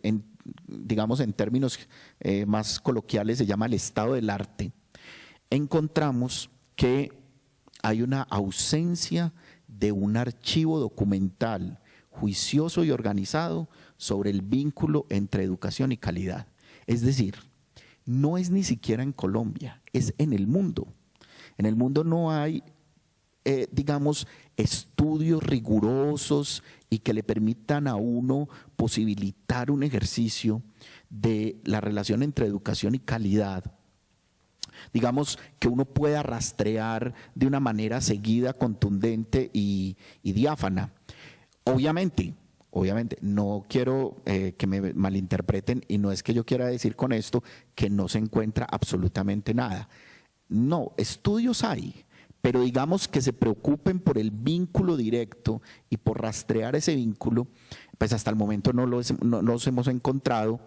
digamos en términos más coloquiales se llama el estado del arte, encontramos que hay una ausencia de un archivo documental juicioso y organizado sobre el vínculo entre educación y calidad. Es decir, no es ni siquiera en Colombia, es en el mundo. En el mundo no hay, digamos, estudios rigurosos y que le permitan a uno posibilitar un ejercicio de la relación entre educación y calidad. Digamos, que uno pueda rastrear de una manera seguida, contundente y diáfana. Obviamente, no quiero que me malinterpreten y no es que yo quiera decir con esto que no se encuentra absolutamente nada. No, estudios hay, pero digamos que se preocupen por el vínculo directo y por rastrear ese vínculo, pues hasta el momento no los hemos encontrado,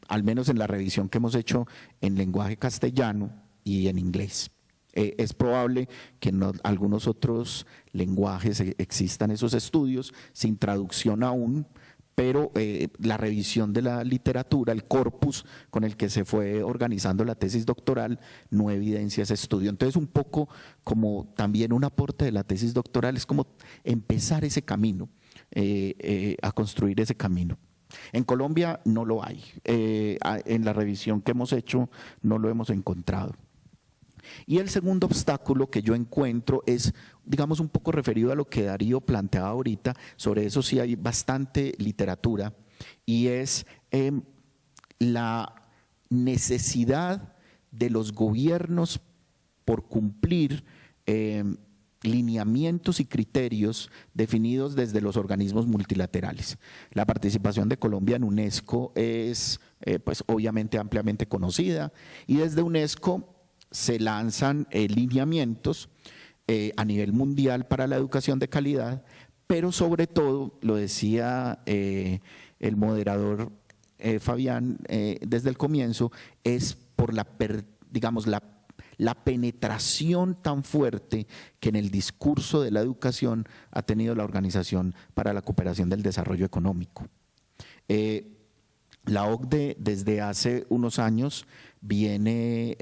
al menos en la revisión que hemos hecho en lenguaje castellano y en inglés. Es probable que en algunos otros lenguajes existan esos estudios sin traducción aún, pero la revisión de la literatura, el corpus con el que se fue organizando la tesis doctoral, no evidencia ese estudio. Entonces, un poco como también un aporte de la tesis doctoral es como empezar ese camino, a construir ese camino. En Colombia no lo hay, en la revisión que hemos hecho no lo hemos encontrado. Y el segundo obstáculo que yo encuentro es, digamos, un poco referido a lo que Darío planteaba ahorita, sobre eso sí hay bastante literatura, y es la necesidad de los gobiernos por cumplir lineamientos y criterios definidos desde los organismos multilaterales. La participación de Colombia en UNESCO es, pues, obviamente ampliamente conocida, y desde UNESCO se lanzan lineamientos a nivel mundial para la educación de calidad, pero sobre todo, lo decía el moderador Fabián desde el comienzo, es por la penetración tan fuerte que en el discurso de la educación ha tenido la Organización para la Cooperación del Desarrollo Económico. La OCDE desde hace unos años viene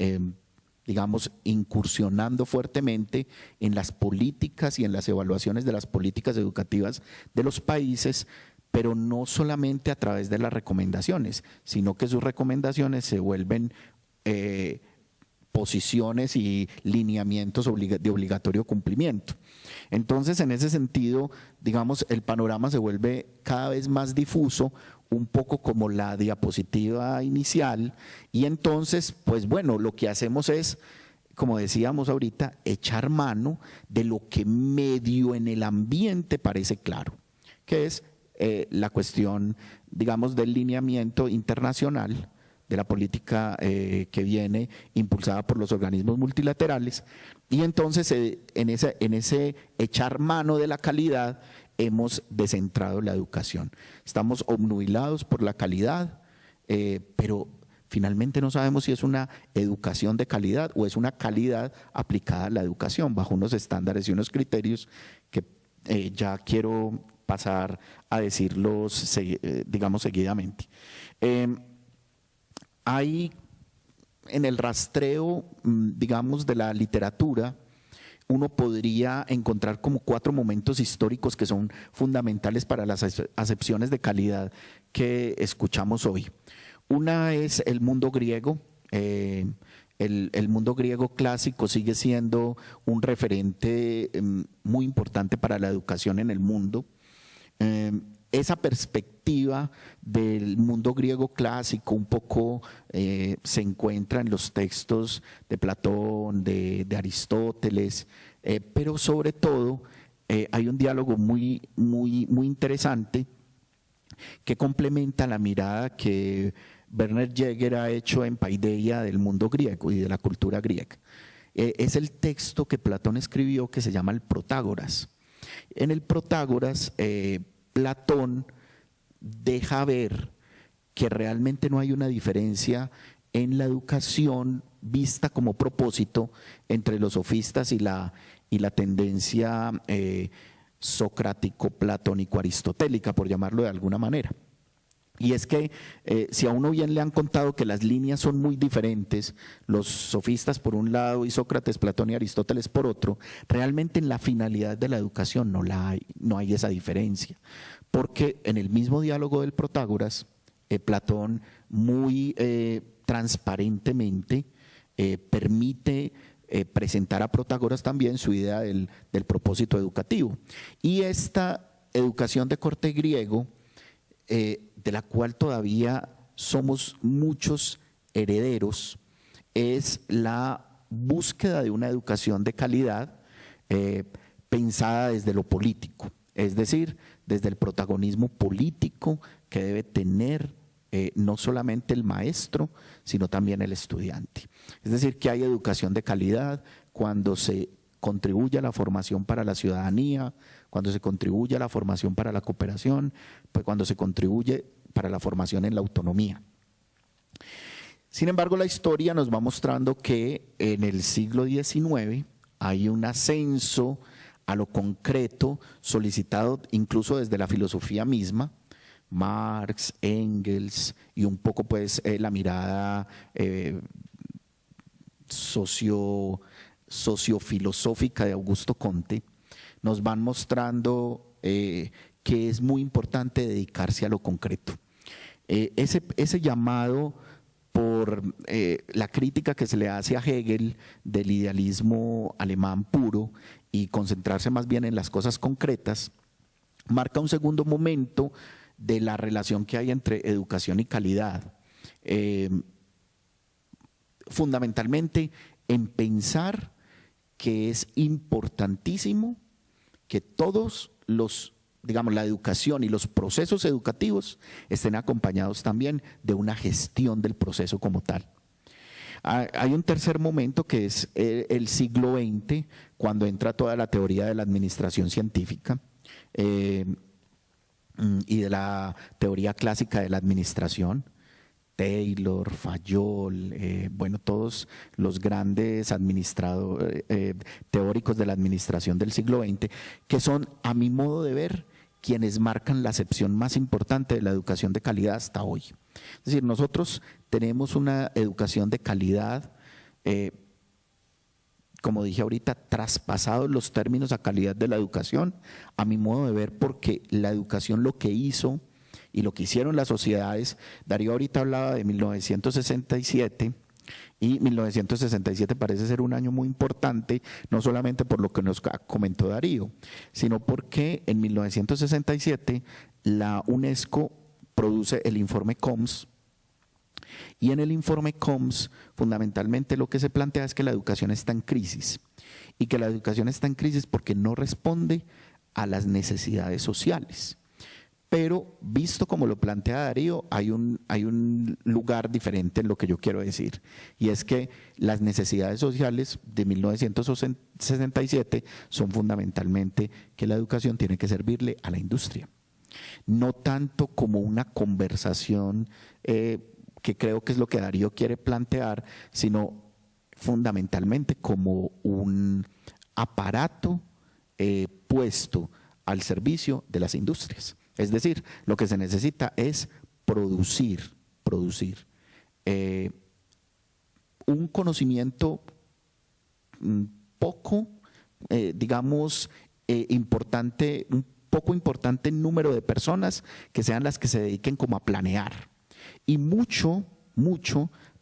digamos, incursionando fuertemente en las políticas y en las evaluaciones de las políticas educativas de los países, pero no solamente a través de las recomendaciones, sino que sus recomendaciones se vuelven posiciones y lineamientos de obligatorio cumplimiento. Entonces, en ese sentido, digamos, el panorama se vuelve cada vez más difuso, un poco como la diapositiva inicial, y entonces, pues bueno, lo que hacemos es, como decíamos ahorita, echar mano de lo que medio en el ambiente parece claro, que es la cuestión, digamos, del lineamiento internacional, de la política que viene impulsada por los organismos multilaterales, y entonces en ese echar mano de la calidad hemos descentrado la educación. Estamos obnubilados por la calidad, pero finalmente no sabemos si es una educación de calidad o es una calidad aplicada a la educación bajo unos estándares y unos criterios que ya quiero pasar a decirlos, digamos, seguidamente. Hay en el rastreo, digamos, de la literatura, uno podría encontrar como 4 momentos históricos que son fundamentales para las acepciones de calidad que escuchamos hoy. Una es el mundo griego. El mundo griego clásico sigue siendo un referente muy importante para la educación en el mundo. Esa perspectiva del mundo griego clásico un poco se encuentra en los textos de Platón, de Aristóteles, pero sobre todo hay un diálogo muy interesante que complementa la mirada que Werner Jäger ha hecho en Paideia del mundo griego y de la cultura griega. Es el texto que Platón escribió que se llama el Protágoras. En el Protágoras, Platón deja ver que realmente no hay una diferencia en la educación vista como propósito entre los sofistas y la tendencia socrático-platónico-aristotélica, por llamarlo de alguna manera. Y es que si a uno bien le han contado que las líneas son muy diferentes, los sofistas por un lado y Sócrates, Platón y Aristóteles por otro, realmente en la finalidad de la educación no hay esa diferencia. Porque en el mismo diálogo del Protágoras, Platón muy transparentemente permite presentar a Protágoras también su idea del propósito educativo. Y esta educación de corte griego, de la cual todavía somos muchos herederos, es la búsqueda de una educación de calidad pensada desde lo político, es decir, desde el protagonismo político que debe tener no solamente el maestro, sino también el estudiante. Es decir, que hay educación de calidad cuando se contribuye a la formación para la ciudadanía, cuando se contribuye a la formación para la cooperación, pues cuando se contribuye para la formación en la autonomía. Sin embargo, la historia nos va mostrando que en el siglo XIX hay un ascenso a lo concreto solicitado incluso desde la filosofía misma, Marx, Engels y un poco pues la mirada sociofilosófica de Augusto Comte, nos van mostrando que es muy importante dedicarse a lo concreto. Ese llamado por la crítica que se le hace a Hegel del idealismo alemán puro y concentrarse más bien en las cosas concretas, marca un segundo momento de la relación que hay entre educación y calidad. Fundamentalmente en pensar que es importantísimo que todos la educación y los procesos educativos estén acompañados también de una gestión del proceso como tal. Hay un tercer momento que es el siglo XX, cuando entra toda la teoría de la administración científica y de la teoría clásica de la administración. Taylor, Fayol, todos los grandes teóricos de la administración del siglo XX, que son, a mi modo de ver, quienes marcan la acepción más importante de la educación de calidad hasta hoy. Es decir, nosotros tenemos una educación de calidad, como dije ahorita, traspasados los términos a calidad de la educación, a mi modo de ver, porque la educación lo que hizo y lo que hicieron las sociedades, Darío ahorita hablaba de 1967, y 1967 parece ser un año muy importante, no solamente por lo que nos comentó Darío, sino porque en 1967 la UNESCO produce el informe COMS, y en el informe COMS fundamentalmente lo que se plantea es que la educación está en crisis, y que la educación está en crisis porque no responde a las necesidades sociales. Pero visto como lo plantea Darío, hay un lugar diferente en lo que yo quiero decir, y es que las necesidades sociales de 1967 son fundamentalmente que la educación tiene que servirle a la industria, no tanto como una conversación que creo que es lo que Darío quiere plantear, sino fundamentalmente como un aparato puesto al servicio de las industrias. Es decir, lo que se necesita es producir un conocimiento poco, importante, un poco importante número de personas que sean las que se dediquen como a planear, y mucho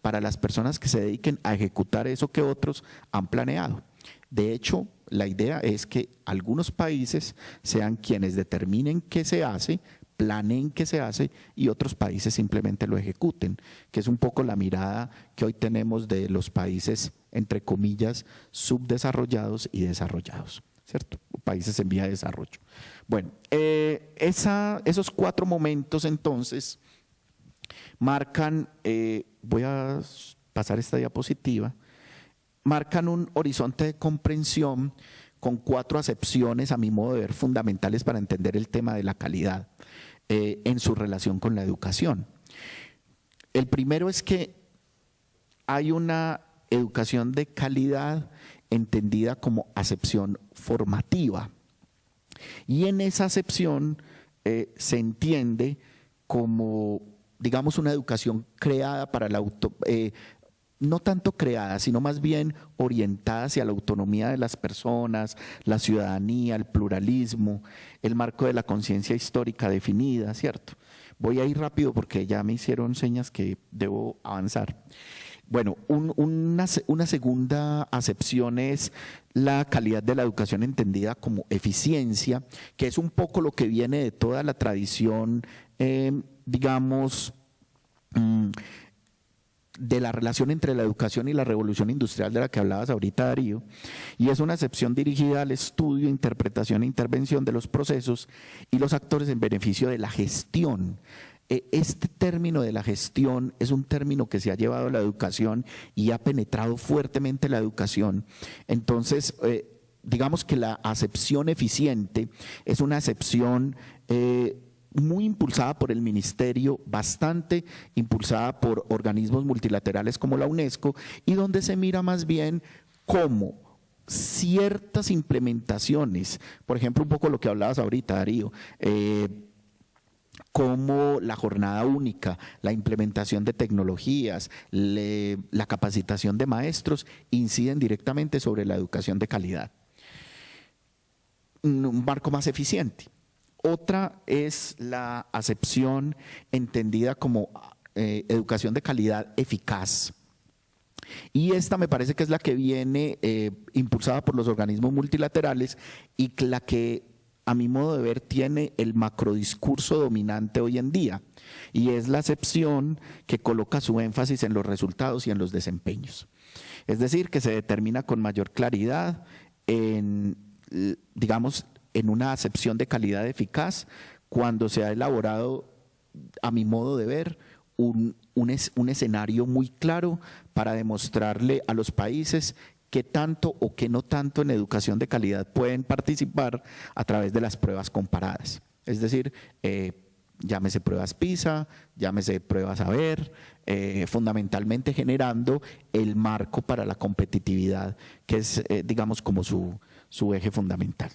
para las personas que se dediquen a ejecutar eso que otros han planeado. De hecho, la idea es que algunos países sean quienes determinen qué se hace, planeen qué se hace, y otros países simplemente lo ejecuten, que es un poco la mirada que hoy tenemos de los países, entre comillas, subdesarrollados y desarrollados, ¿cierto? Países en vía de desarrollo. Bueno, esos 4 momentos entonces marcan, voy a pasar esta diapositiva, marcan un horizonte de comprensión con 4 acepciones, a mi modo de ver, fundamentales para entender el tema de la calidad en su relación con la educación. El primero es que hay una educación de calidad entendida como acepción formativa, y en esa acepción se entiende como, digamos, una educación creada para la no tanto creada, sino más bien orientada hacia la autonomía de las personas, la ciudadanía, el pluralismo, el marco de la conciencia histórica definida, ¿cierto? Voy a ir rápido porque ya me hicieron señas que debo avanzar. Bueno, una segunda acepción es la calidad de la educación entendida como eficiencia, que es un poco lo que viene de toda la tradición, de la relación entre la educación y la revolución industrial de la que hablabas ahorita, Darío, y es una acepción dirigida al estudio, interpretación e intervención de los procesos y los actores en beneficio de la gestión. Este término de la gestión es un término que se ha llevado a la educación y ha penetrado fuertemente la educación. Entonces, digamos que la acepción eficiente es una acepción muy impulsada por el ministerio, bastante impulsada por organismos multilaterales como la UNESCO, y donde se mira más bien cómo ciertas implementaciones, por ejemplo, un poco lo que hablabas ahorita, Darío, como la jornada única, la implementación de tecnologías, la capacitación de maestros, inciden directamente sobre la educación de calidad. Un marco más eficiente. Otra es la acepción entendida como educación de calidad eficaz. Y esta me parece que es la que viene impulsada por los organismos multilaterales y la que, a mi modo de ver, tiene el macrodiscurso dominante hoy en día, y es la acepción que coloca su énfasis en los resultados y en los desempeños. Es decir, que se determina con mayor claridad digamos, en una acepción de calidad eficaz cuando se ha elaborado, a mi modo de ver, un escenario muy claro para demostrarle a los países qué tanto o qué no tanto en educación de calidad pueden participar a través de las pruebas comparadas. Es decir, llámese pruebas PISA, llámese pruebas Saber, fundamentalmente generando el marco para la competitividad, que es, digamos, como su eje fundamental.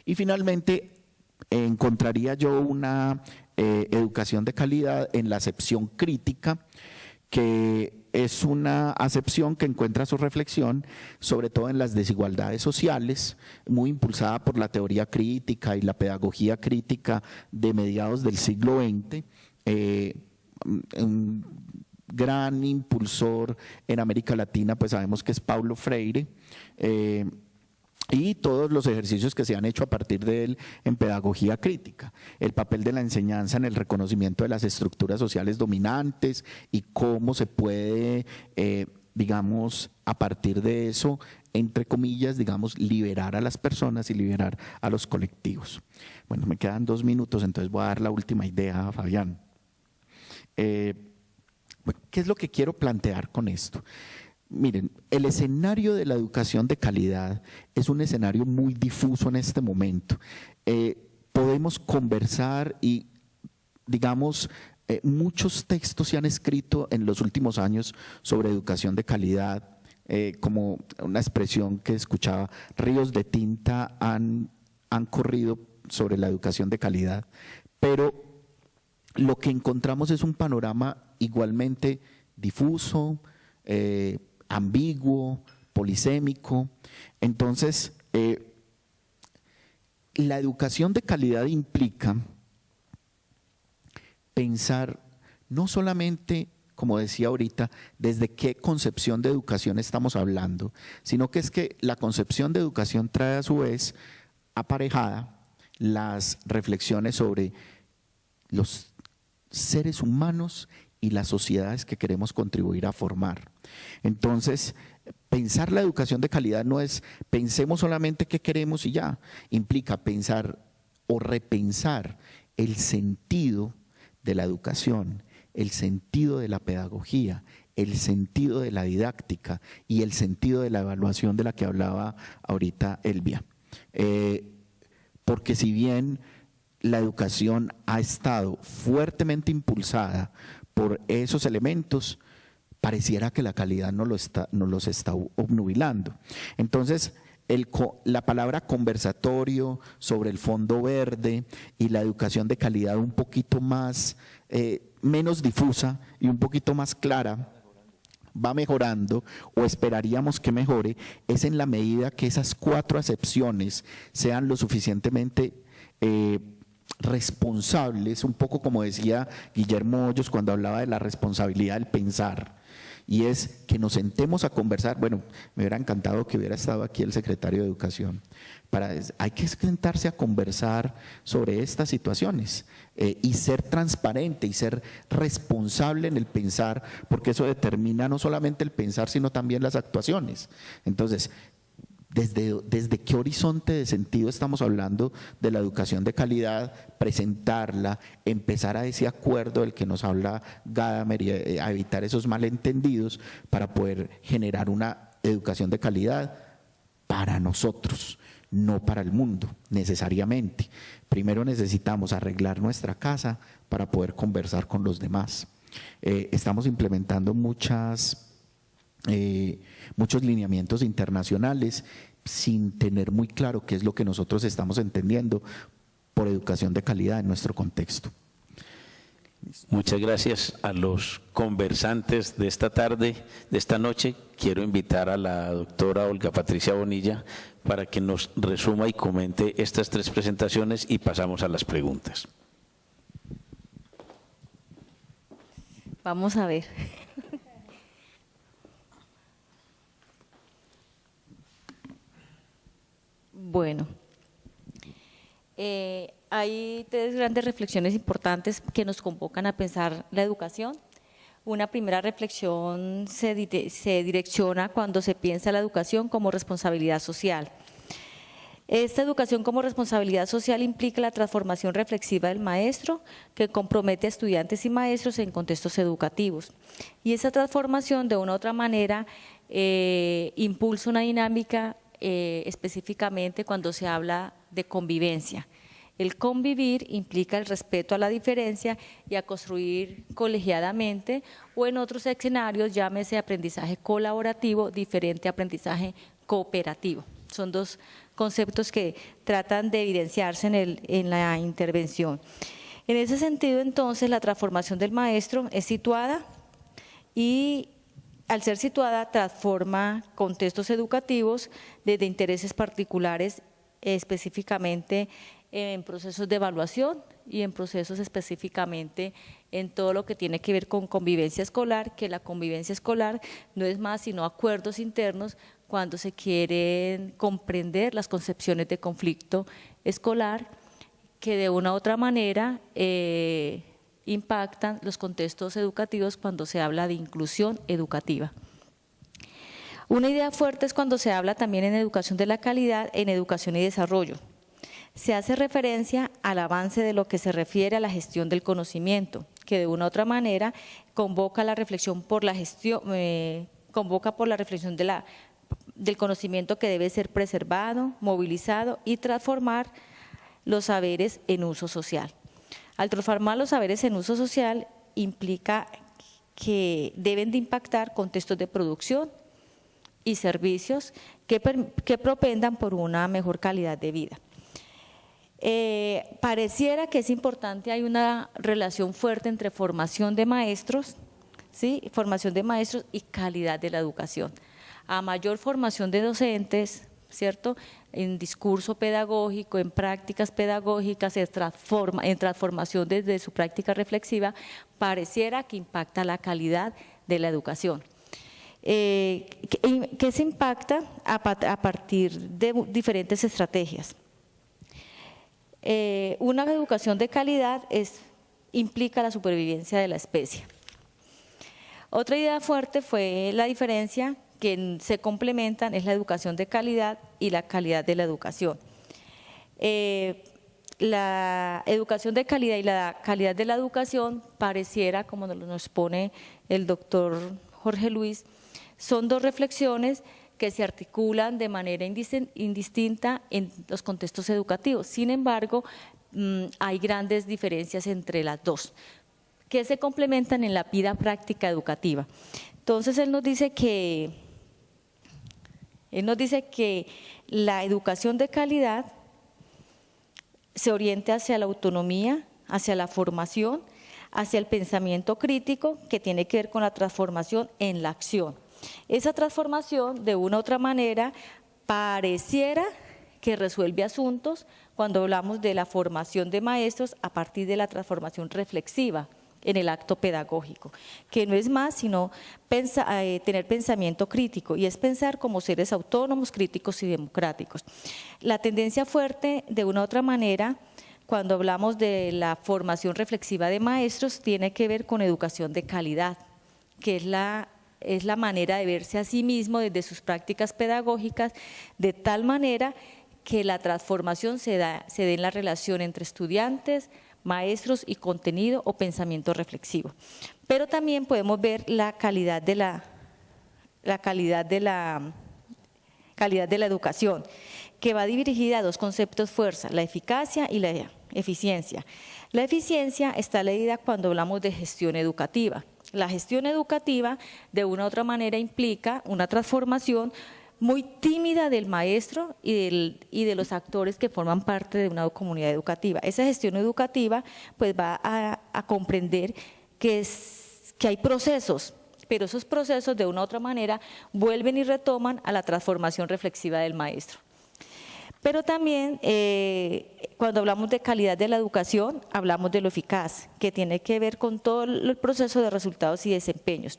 Y finalmente, encontraría yo una educación de calidad en la acepción crítica, que es una acepción que encuentra su reflexión sobre todo en las desigualdades sociales, muy impulsada por la teoría crítica y la pedagogía crítica de mediados del siglo XX. Un gran impulsor en América Latina, pues sabemos que es Paulo Freire, y todos los ejercicios que se han hecho a partir de él en pedagogía crítica, el papel de la enseñanza en el reconocimiento de las estructuras sociales dominantes y cómo se puede, digamos, a partir de eso, entre comillas, digamos, liberar a las personas y liberar a los colectivos. Bueno, me quedan 2 minutos, entonces voy a dar la última idea a Fabián. Bueno, ¿qué es lo que quiero plantear con esto? Miren, el escenario de la educación de calidad es un escenario muy difuso en este momento. Podemos conversar y, digamos, muchos textos se han escrito en los últimos años sobre educación de calidad, como una expresión que escuchaba, ríos de tinta han corrido sobre la educación de calidad, pero lo que encontramos es un panorama igualmente difuso, ambiguo, polisémico. Entonces, la educación de calidad implica pensar no solamente, como decía ahorita, desde qué concepción de educación estamos hablando, sino que es que la concepción de educación trae a su vez aparejada las reflexiones sobre los seres humanos y las sociedades que queremos contribuir a formar. Entonces, pensar la educación de calidad no es pensemos solamente qué queremos y ya, implica pensar o repensar el sentido de la educación, el sentido de la pedagogía, el sentido de la didáctica y el sentido de la evaluación de la que hablaba ahorita Elvia. Porque si bien la educación ha estado fuertemente impulsada por esos elementos, pareciera que la calidad no los está obnubilando. Entonces, la palabra conversatorio sobre el fondo verde y la educación de calidad un poquito más, menos difusa y un poquito más clara, va mejorando, o esperaríamos que mejore, es en la medida que esas 4 acepciones sean lo suficientemente responsables, un poco como decía Guillermo Hoyos cuando hablaba de la responsabilidad del pensar, y es que nos sentemos a conversar. Bueno, me hubiera encantado que hubiera estado aquí el secretario de Educación. Hay que sentarse a conversar sobre estas situaciones y ser transparente y ser responsable en el pensar, porque eso determina no solamente el pensar, sino también las actuaciones. Entonces, ¿desde qué horizonte de sentido estamos hablando de la educación de calidad? Presentarla, empezar a ese acuerdo del que nos habla Gadamer y a evitar esos malentendidos para poder generar una educación de calidad para nosotros, no para el mundo, necesariamente. Primero necesitamos arreglar nuestra casa para poder conversar con los demás. Estamos implementando muchos lineamientos internacionales sin tener muy claro qué es lo que nosotros estamos entendiendo por educación de calidad en nuestro contexto. Muchas gracias a los conversantes de esta tarde, de esta noche. Quiero invitar a la doctora Olga Patricia Bonilla para que nos resuma y comente estas 3 presentaciones y pasamos a las preguntas. Vamos a ver. Bueno, hay 3 grandes reflexiones importantes que nos convocan a pensar la educación. Una primera reflexión se direcciona cuando se piensa la educación como responsabilidad social. Esta educación como responsabilidad social implica la transformación reflexiva del maestro que compromete a estudiantes y maestros en contextos educativos. Y esa transformación de una u otra manera impulsa una dinámica específicamente cuando se habla de convivencia. El convivir implica el respeto a la diferencia y a construir colegiadamente, o en otros escenarios llámese aprendizaje colaborativo, diferente aprendizaje cooperativo. Son 2 conceptos que tratan de evidenciarse en la intervención. En ese sentido, entonces, la transformación del maestro es situada y al ser situada transforma contextos educativos desde intereses particulares, específicamente en procesos de evaluación y en procesos específicamente en todo lo que tiene que ver con convivencia escolar, que la convivencia escolar no es más sino acuerdos internos cuando se quieren comprender las concepciones de conflicto escolar que de una u otra manera impactan los contextos educativos cuando se habla de inclusión educativa. Una idea fuerte es cuando se habla también en educación de la calidad, en educación y desarrollo. Se hace referencia al avance de lo que se refiere a la gestión del conocimiento, que de una u otra manera convoca la reflexión por la gestión, del conocimiento que debe ser preservado, movilizado y transformar los saberes en uso social. Al transformar los saberes en uso social implica que deben de impactar contextos de producción y servicios que propendan por una mejor calidad de vida. Pareciera que es importante, hay una relación fuerte entre formación de maestros, ¿sí? Formación de maestros y calidad de la educación. A mayor formación de docentes, ¿cierto?, en discurso pedagógico, en prácticas pedagógicas, en transformación desde su práctica reflexiva, pareciera que impacta la calidad de la educación. ¿Qué se impacta? A partir de diferentes estrategias. Una educación de calidad implica la supervivencia de la especie. Otra idea fuerte fue la diferencia que se complementan, es la educación de calidad y la calidad de la educación. La educación de calidad y la calidad de la educación pareciera, como nos pone el doctor Jorge Luis, son 2 reflexiones que se articulan de manera indistinta en los contextos educativos. Sin embargo, hay grandes diferencias entre las 2, que se complementan en la vida práctica educativa. Entonces, él nos dice que la educación de calidad se orienta hacia la autonomía, hacia la formación, hacia el pensamiento crítico, que tiene que ver con la transformación en la acción. Esa transformación, de una u otra manera, pareciera que resuelve asuntos cuando hablamos de la formación de maestros a partir de la transformación reflexiva en el acto pedagógico, que no es más sino tener pensamiento crítico, y es pensar como seres autónomos, críticos y democráticos. La tendencia fuerte, de una u otra manera, cuando hablamos de la formación reflexiva de maestros, tiene que ver con educación de calidad, que es la manera de verse a sí mismo desde sus prácticas pedagógicas, de tal manera que la transformación se dé en la relación entre estudiantes, maestros y contenido o pensamiento reflexivo. Pero también podemos ver la calidad de la educación, que va dirigida a dos conceptos fuerza, la eficacia y la eficiencia. La eficiencia está leída cuando hablamos de gestión educativa. La gestión educativa de una u otra manera implica una transformación muy tímida del maestro y de los actores que forman parte de una comunidad educativa. Esa gestión educativa pues va a comprender que hay procesos, pero esos procesos de una u otra manera vuelven y retoman a la transformación reflexiva del maestro. Pero también cuando hablamos de calidad de la educación, hablamos de lo eficaz, que tiene que ver con todo el proceso de resultados y desempeños.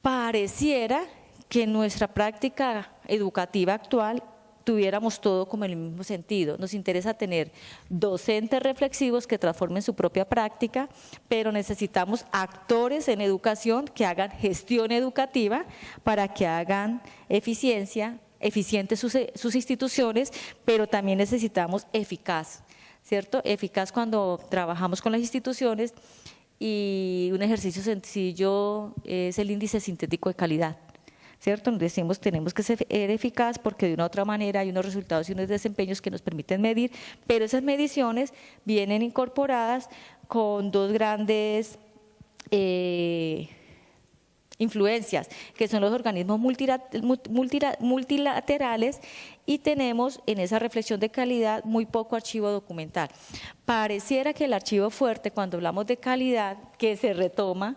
Pareciera que en nuestra práctica educativa actual tuviéramos todo como en el mismo sentido. Nos interesa tener docentes reflexivos que transformen su propia práctica, pero necesitamos actores en educación que hagan gestión educativa para que hagan eficientes sus instituciones, pero también necesitamos eficaz, ¿cierto? Eficaz cuando trabajamos con las instituciones, y un ejercicio sencillo es el índice sintético de calidad, ¿cierto? Decimos tenemos que ser eficaz porque de una u otra manera hay unos resultados y unos desempeños que nos permiten medir, pero esas mediciones vienen incorporadas con dos grandes influencias, que son los organismos multilaterales, y tenemos en esa reflexión de calidad muy poco archivo documental. Pareciera que el archivo fuerte, cuando hablamos de calidad, que se retoma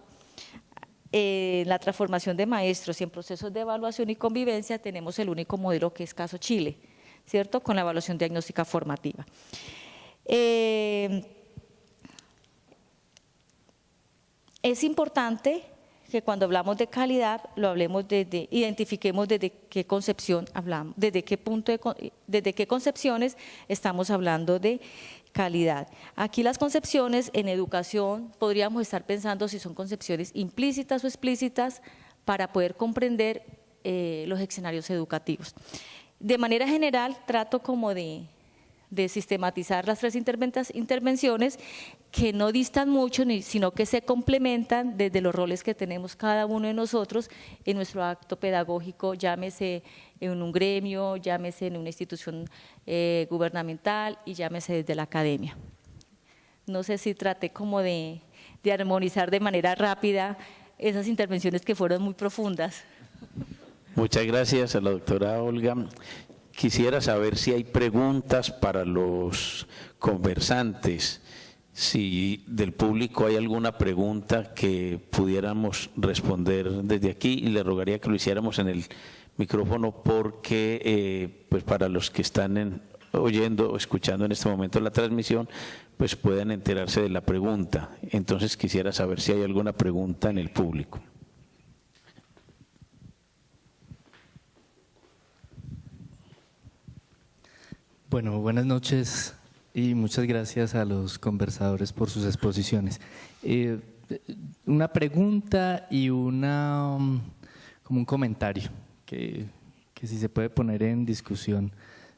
en la transformación de maestros y en procesos de evaluación y convivencia, tenemos el único modelo que es Caso Chile, ¿cierto?, con la evaluación diagnóstica formativa. Es importante que cuando hablamos de calidad lo hablemos identifiquemos desde qué concepción hablamos, desde qué concepciones estamos hablando de calidad. Aquí las concepciones en educación podríamos estar pensando si son concepciones implícitas o explícitas para poder comprender los escenarios educativos. De manera general trato como de sistematizar las tres intervenciones que no distan mucho, sino que se complementan desde los roles que tenemos cada uno de nosotros en nuestro acto pedagógico, llámese en un gremio, llámese en una institución gubernamental y llámese desde la academia. No sé si traté como de armonizar de manera rápida esas intervenciones que fueron muy profundas. Muchas gracias a la doctora Olga. Quisiera saber si hay preguntas para los conversantes, si del público hay alguna pregunta que pudiéramos responder desde aquí, y le rogaría que lo hiciéramos en el micrófono porque pues para los que están oyendo o escuchando en este momento la transmisión, pues puedan enterarse de la pregunta. Entonces quisiera saber si hay alguna pregunta en el público. Bueno, buenas noches y muchas gracias a los conversadores por sus exposiciones. Una pregunta y como un comentario que si se puede poner en discusión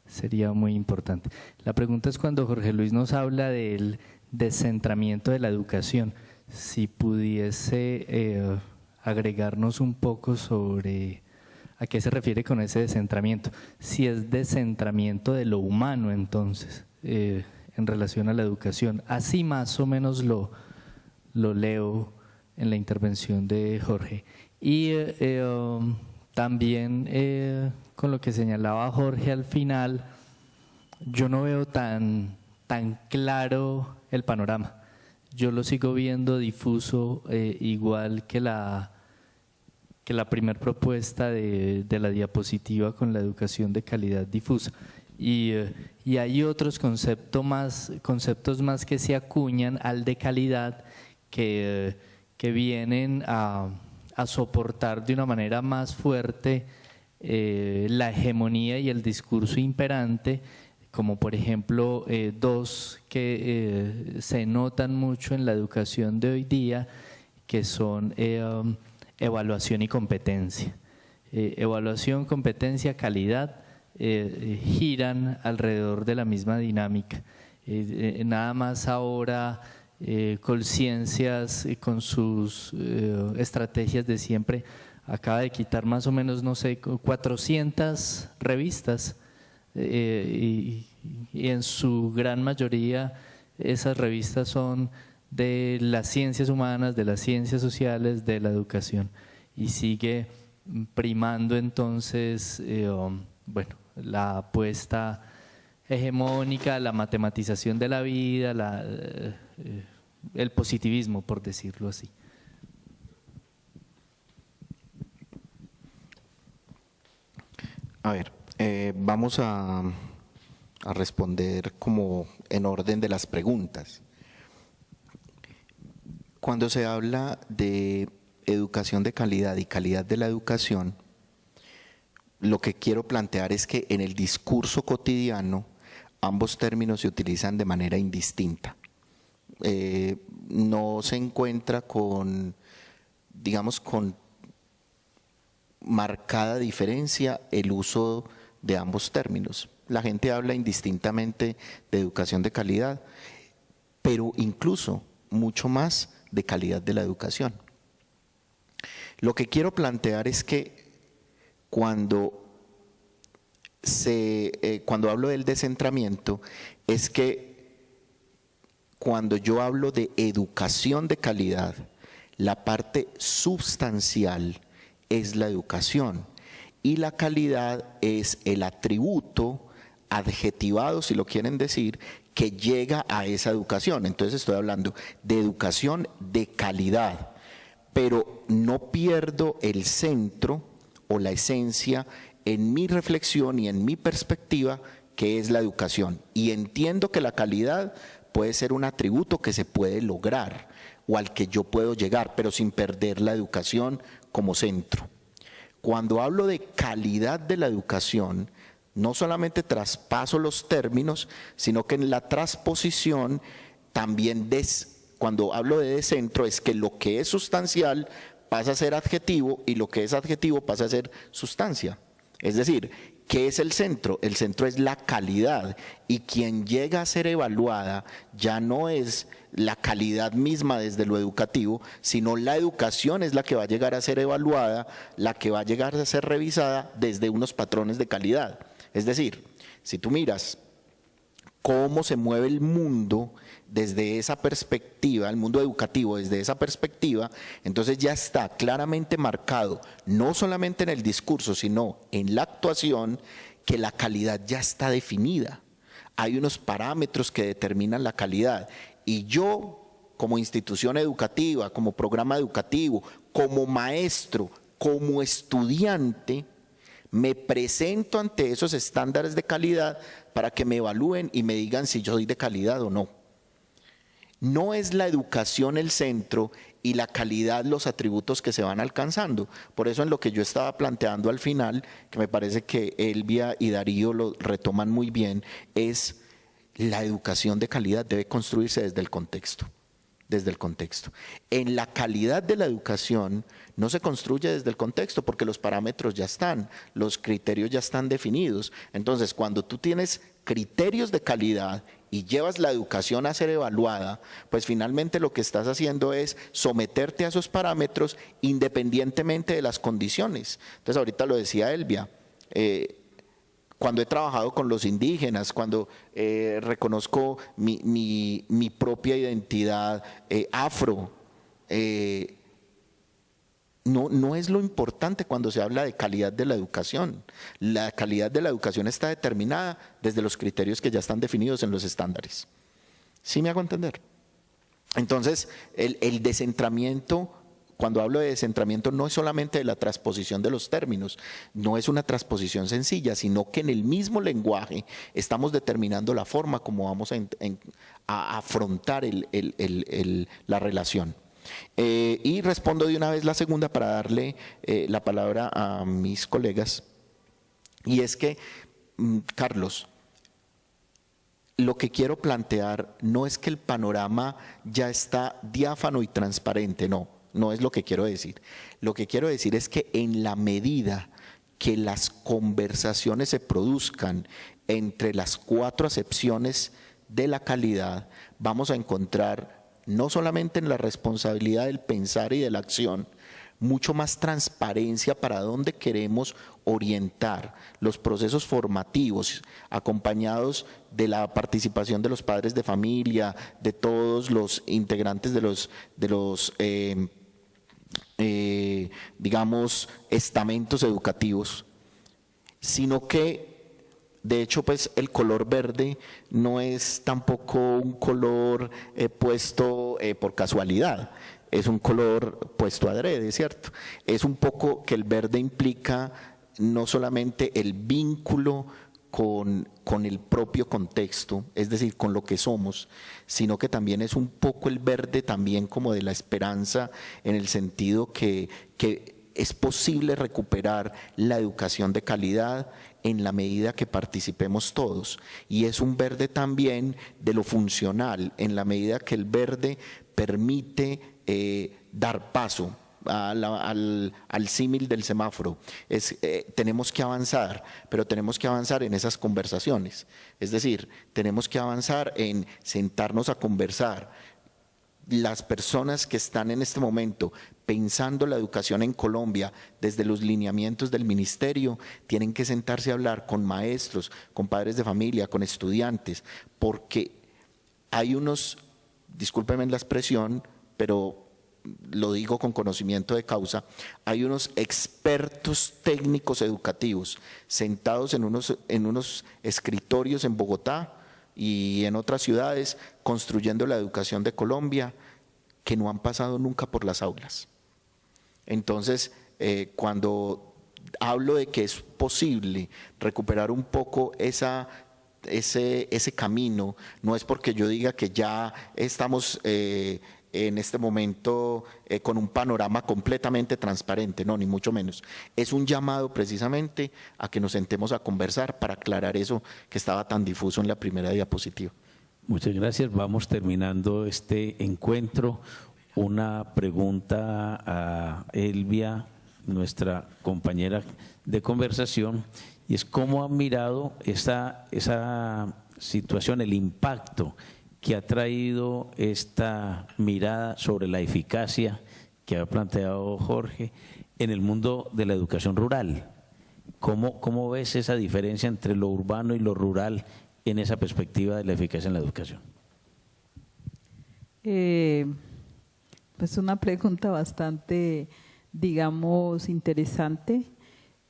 sería muy importante. La pregunta es cuando Jorge Luis nos habla del descentramiento de la educación, si pudiese agregarnos un poco sobre ¿a qué se refiere con ese descentramiento? Si es descentramiento de lo humano, entonces, en relación a la educación. Así más o menos lo leo en la intervención de Jorge. Y también con lo que señalaba Jorge al final, yo no veo tan claro el panorama. Yo lo sigo viendo difuso, igual que la primera propuesta de la diapositiva con la educación de calidad difusa. Y hay otros conceptos más que se acuñan al de calidad que vienen a soportar de una manera más fuerte la hegemonía y el discurso imperante, como por ejemplo dos que se notan mucho en la educación de hoy día, que son evaluación y competencia. Evaluación, competencia, calidad giran alrededor de la misma dinámica. Nada más ahora Colciencias con sus estrategias de siempre acaba de quitar más o menos, no sé, 400 revistas y en su gran mayoría esas revistas son de las ciencias humanas, de las ciencias sociales, de la educación, y sigue primando entonces bueno, la apuesta hegemónica, la matematización de la vida, el positivismo, por decirlo así. A ver, vamos a responder como en orden de las preguntas. Cuando se habla de educación de calidad y calidad de la educación, lo que quiero plantear es que en el discurso cotidiano ambos términos se utilizan de manera indistinta. No se encuentra con, digamos, con marcada diferencia el uso de ambos términos. La gente habla indistintamente de educación de calidad, pero incluso mucho más de calidad de la educación. Lo que quiero plantear es que cuando hablo del descentramiento, es que cuando yo hablo de educación de calidad, la parte sustancial es la educación y la calidad es el atributo adjetivado, si lo quieren decir, que llega a esa educación. Entonces estoy hablando de educación de calidad, pero no pierdo el centro o la esencia en mi reflexión y en mi perspectiva, que es la educación. Y entiendo que la calidad puede ser un atributo que se puede lograr o al que yo puedo llegar, pero sin perder la educación como centro. Cuando hablo de calidad de la educación, no solamente traspaso los términos, sino que en la transposición también, cuando hablo de descentro, es que lo que es sustancial pasa a ser adjetivo y lo que es adjetivo pasa a ser sustancia. Es decir, ¿qué es el centro? El centro es la calidad, y quien llega a ser evaluada ya no es la calidad misma desde lo educativo, sino la educación es la que va a llegar a ser evaluada, la que va a llegar a ser revisada desde unos patrones de calidad. Es decir, si tú miras cómo se mueve el mundo desde esa perspectiva, el mundo educativo desde esa perspectiva, entonces ya está claramente marcado, no solamente en el discurso, sino en la actuación, que la calidad ya está definida. Hay unos parámetros que determinan la calidad, y yo, como institución educativa, como programa educativo, como maestro, como estudiante, me presento ante esos estándares de calidad para que me evalúen y me digan si yo soy de calidad o no. No es la educación el centro y la calidad los atributos que se van alcanzando. Por eso en lo que yo estaba planteando al final, que me parece que Elvia y Darío lo retoman muy bien, es la educación de calidad debe construirse desde el contexto. Desde el contexto. En la calidad de la educación no se construye desde el contexto porque los parámetros ya están, los criterios ya están definidos. Entonces, cuando tú tienes criterios de calidad y llevas la educación a ser evaluada, pues finalmente lo que estás haciendo es someterte a esos parámetros independientemente de las condiciones. Entonces, ahorita lo decía Elvia, cuando he trabajado con los indígenas, cuando reconozco mi propia identidad afro, no es lo importante cuando se habla de calidad de la educación. La calidad de la educación está determinada desde los criterios que ya están definidos en los estándares. ¿Sí me hago entender? Entonces, el descentramiento, cuando hablo de descentramiento, no es solamente de la transposición de los términos, no es una transposición sencilla, sino que en el mismo lenguaje estamos determinando la forma como vamos a afrontar la relación. Y respondo de una vez la segunda para darle la palabra a mis colegas, y es que, Carlos, lo que quiero plantear no es que el panorama ya está diáfano y transparente, no es lo que quiero decir. Lo que quiero decir es que en la medida que las conversaciones se produzcan entre las 4 acepciones de la calidad, vamos a encontrar no solamente en la responsabilidad del pensar y de la acción, mucho más transparencia para dónde queremos orientar los procesos formativos, acompañados de la participación de los padres de familia, de todos los integrantes de los digamos, estamentos educativos, sino que de hecho, pues el color verde no es tampoco un color puesto por casualidad, es un color puesto adrede, ¿cierto? Es un poco que el verde implica no solamente el vínculo con el propio contexto, es decir, con lo que somos, sino que también es un poco el verde también como de la esperanza, en el sentido que es posible recuperar la educación de calidad en la medida que participemos todos. Y es un verde también de lo funcional, en la medida que el verde permite dar paso al símil del semáforo. Tenemos que avanzar, pero tenemos que avanzar en esas conversaciones. Es decir, tenemos que avanzar en sentarnos a conversar. Las personas que están en este momento pensando la educación en Colombia desde los lineamientos del ministerio tienen que sentarse a hablar con maestros, con padres de familia, con estudiantes, porque hay unos, discúlpenme la expresión, pero lo digo con conocimiento de causa, hay unos expertos técnicos educativos sentados en unos escritorios en Bogotá y en otras ciudades construyendo la educación de Colombia que no han pasado nunca por las aulas. Entonces, cuando hablo de que es posible recuperar un poco ese camino, no es porque yo diga que ya estamos en este momento con un panorama completamente transparente, no, ni mucho menos. Es un llamado precisamente a que nos sentemos a conversar para aclarar eso que estaba tan difuso en la primera diapositiva. Muchas gracias. Vamos terminando este encuentro. Una pregunta a Elvia, nuestra compañera de conversación, y es cómo ha mirado esa situación, el impacto que ha traído esta mirada sobre la eficacia que ha planteado Jorge en el mundo de la educación rural. ¿Cómo ves esa diferencia entre lo urbano y lo rural en esa perspectiva de la eficacia en la educación? Pues una pregunta bastante, digamos, interesante.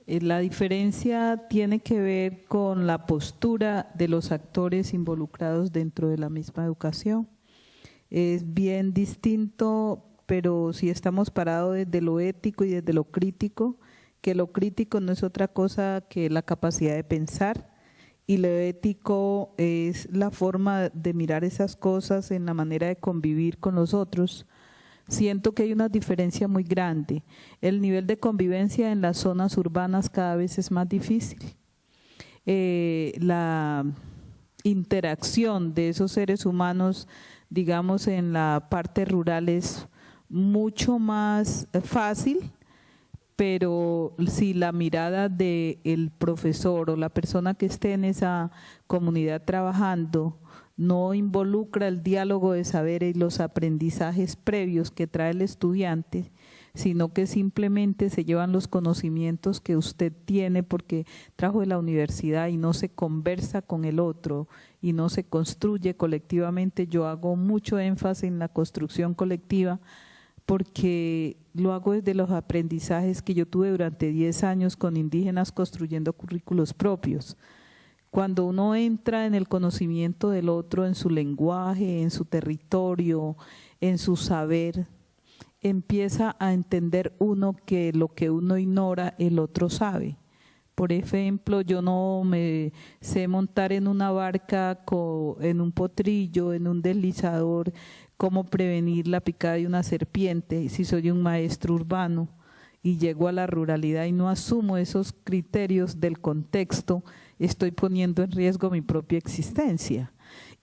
La diferencia tiene que ver con la postura de los actores involucrados dentro de la misma educación. Es bien distinto, pero si estamos parados desde lo ético y desde lo crítico, que lo crítico no es otra cosa que la capacidad de pensar, y lo ético es la forma de mirar esas cosas en la manera de convivir con los otros. Siento que hay una diferencia muy grande. El nivel de convivencia en las zonas urbanas cada vez es más difícil. La interacción de esos seres humanos, digamos, en la parte rural es mucho más fácil, pero si la mirada del profesor o la persona que esté en esa comunidad trabajando no involucra el diálogo de saberes y los aprendizajes previos que trae el estudiante, sino que simplemente se llevan los conocimientos que usted tiene porque trajo de la universidad y no se conversa con el otro y no se construye colectivamente. Yo hago mucho énfasis en la construcción colectiva porque lo hago desde los aprendizajes que yo tuve durante 10 años con indígenas construyendo currículos propios. Cuando uno entra en el conocimiento del otro, en su lenguaje, en su territorio, en su saber, empieza a entender uno que lo que uno ignora, el otro sabe. Por ejemplo, yo no me sé montar en una barca, en un potrillo, en un deslizador, cómo prevenir la picada de una serpiente si soy un maestro urbano y llego a la ruralidad y no asumo esos criterios del contexto, estoy poniendo en riesgo mi propia existencia.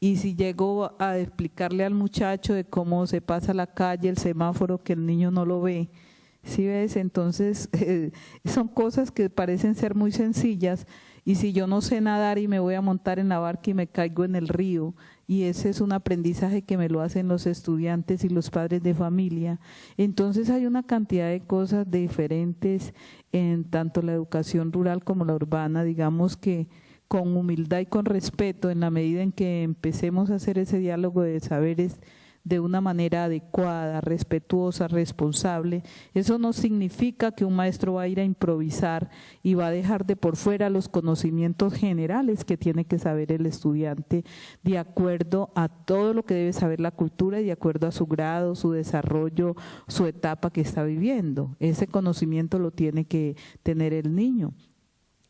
Y si llego a explicarle al muchacho de cómo se pasa la calle, el semáforo, que el niño no lo ve, ¿sí ves? Entonces son cosas que parecen ser muy sencillas Y si yo no sé nadar y me voy a montar en la barca y me caigo en el río, y ese es un aprendizaje que me lo hacen los estudiantes y los padres de familia. Entonces hay una cantidad de cosas diferentes en tanto la educación rural como la urbana, digamos que con humildad y con respeto, en la medida en que empecemos a hacer ese diálogo de saberes de una manera adecuada, respetuosa, responsable. Eso no significa que un maestro va a ir a improvisar y va a dejar de por fuera los conocimientos generales que tiene que saber el estudiante de acuerdo a todo lo que debe saber la cultura y de acuerdo a su grado, su desarrollo, su etapa que está viviendo. Ese conocimiento lo tiene que tener el niño.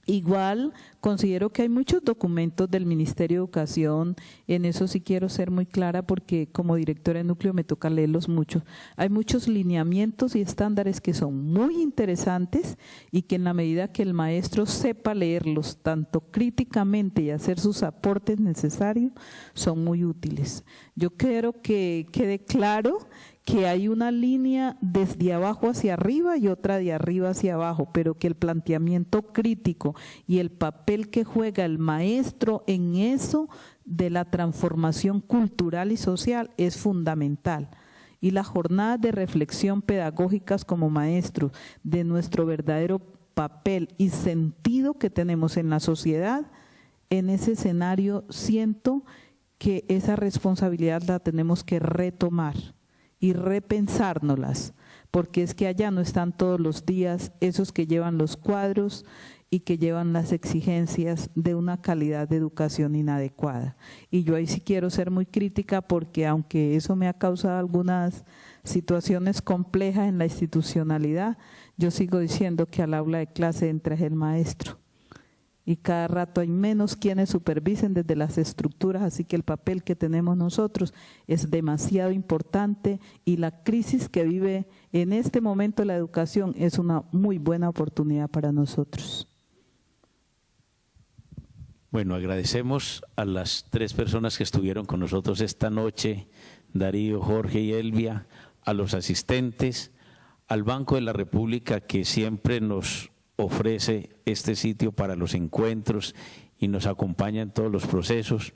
Igual considero que hay muchos documentos del Ministerio de Educación, en eso sí quiero ser muy clara porque como directora de núcleo me toca leerlos mucho. Hay muchos lineamientos y estándares que son muy interesantes y que en la medida que el maestro sepa leerlos tanto críticamente y hacer sus aportes necesarios, son muy útiles. Yo quiero que quede claro que hay una línea desde abajo hacia arriba y otra de arriba hacia abajo, pero que el planteamiento crítico y el papel que juega el maestro en eso de la transformación cultural y social es fundamental. Y las jornadas de reflexión pedagógicas como maestros de nuestro verdadero papel y sentido que tenemos en la sociedad, en ese escenario siento que esa responsabilidad la tenemos que retomar y repensárnoslas, porque es que allá no están todos los días esos que llevan los cuadros y que llevan las exigencias de una calidad de educación inadecuada. Y yo ahí sí quiero ser muy crítica porque aunque eso me ha causado algunas situaciones complejas en la institucionalidad, yo sigo diciendo que al aula de clase entra el maestro. Y cada rato hay menos quienes supervisen desde las estructuras, así que el papel que tenemos nosotros es demasiado importante y la crisis que vive en este momento la educación es una muy buena oportunidad para nosotros. Bueno, agradecemos a las 3 personas que estuvieron con nosotros esta noche, Darío, Jorge y Elvia, a los asistentes, al Banco de la República que siempre nos ofrece este sitio para los encuentros y nos acompaña en todos los procesos,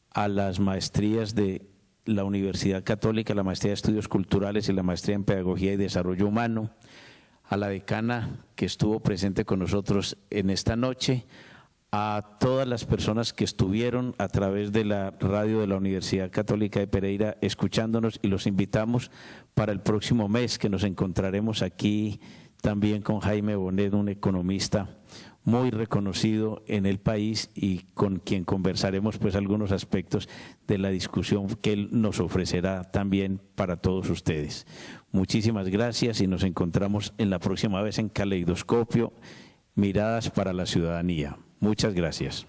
a las maestrías de la Universidad Católica, la maestría de Estudios Culturales y la maestría en Pedagogía y Desarrollo Humano, a la decana que estuvo presente con nosotros en esta noche, a todas las personas que estuvieron a través de la radio de la Universidad Católica de Pereira escuchándonos, y los invitamos para el próximo mes que nos encontraremos aquí también con Jaime Bonet, un economista muy reconocido en el país y con quien conversaremos pues algunos aspectos de la discusión que él nos ofrecerá también para todos ustedes. Muchísimas gracias y nos encontramos en la próxima vez en Caleidoscopio, Miradas para la Ciudadanía. Muchas gracias.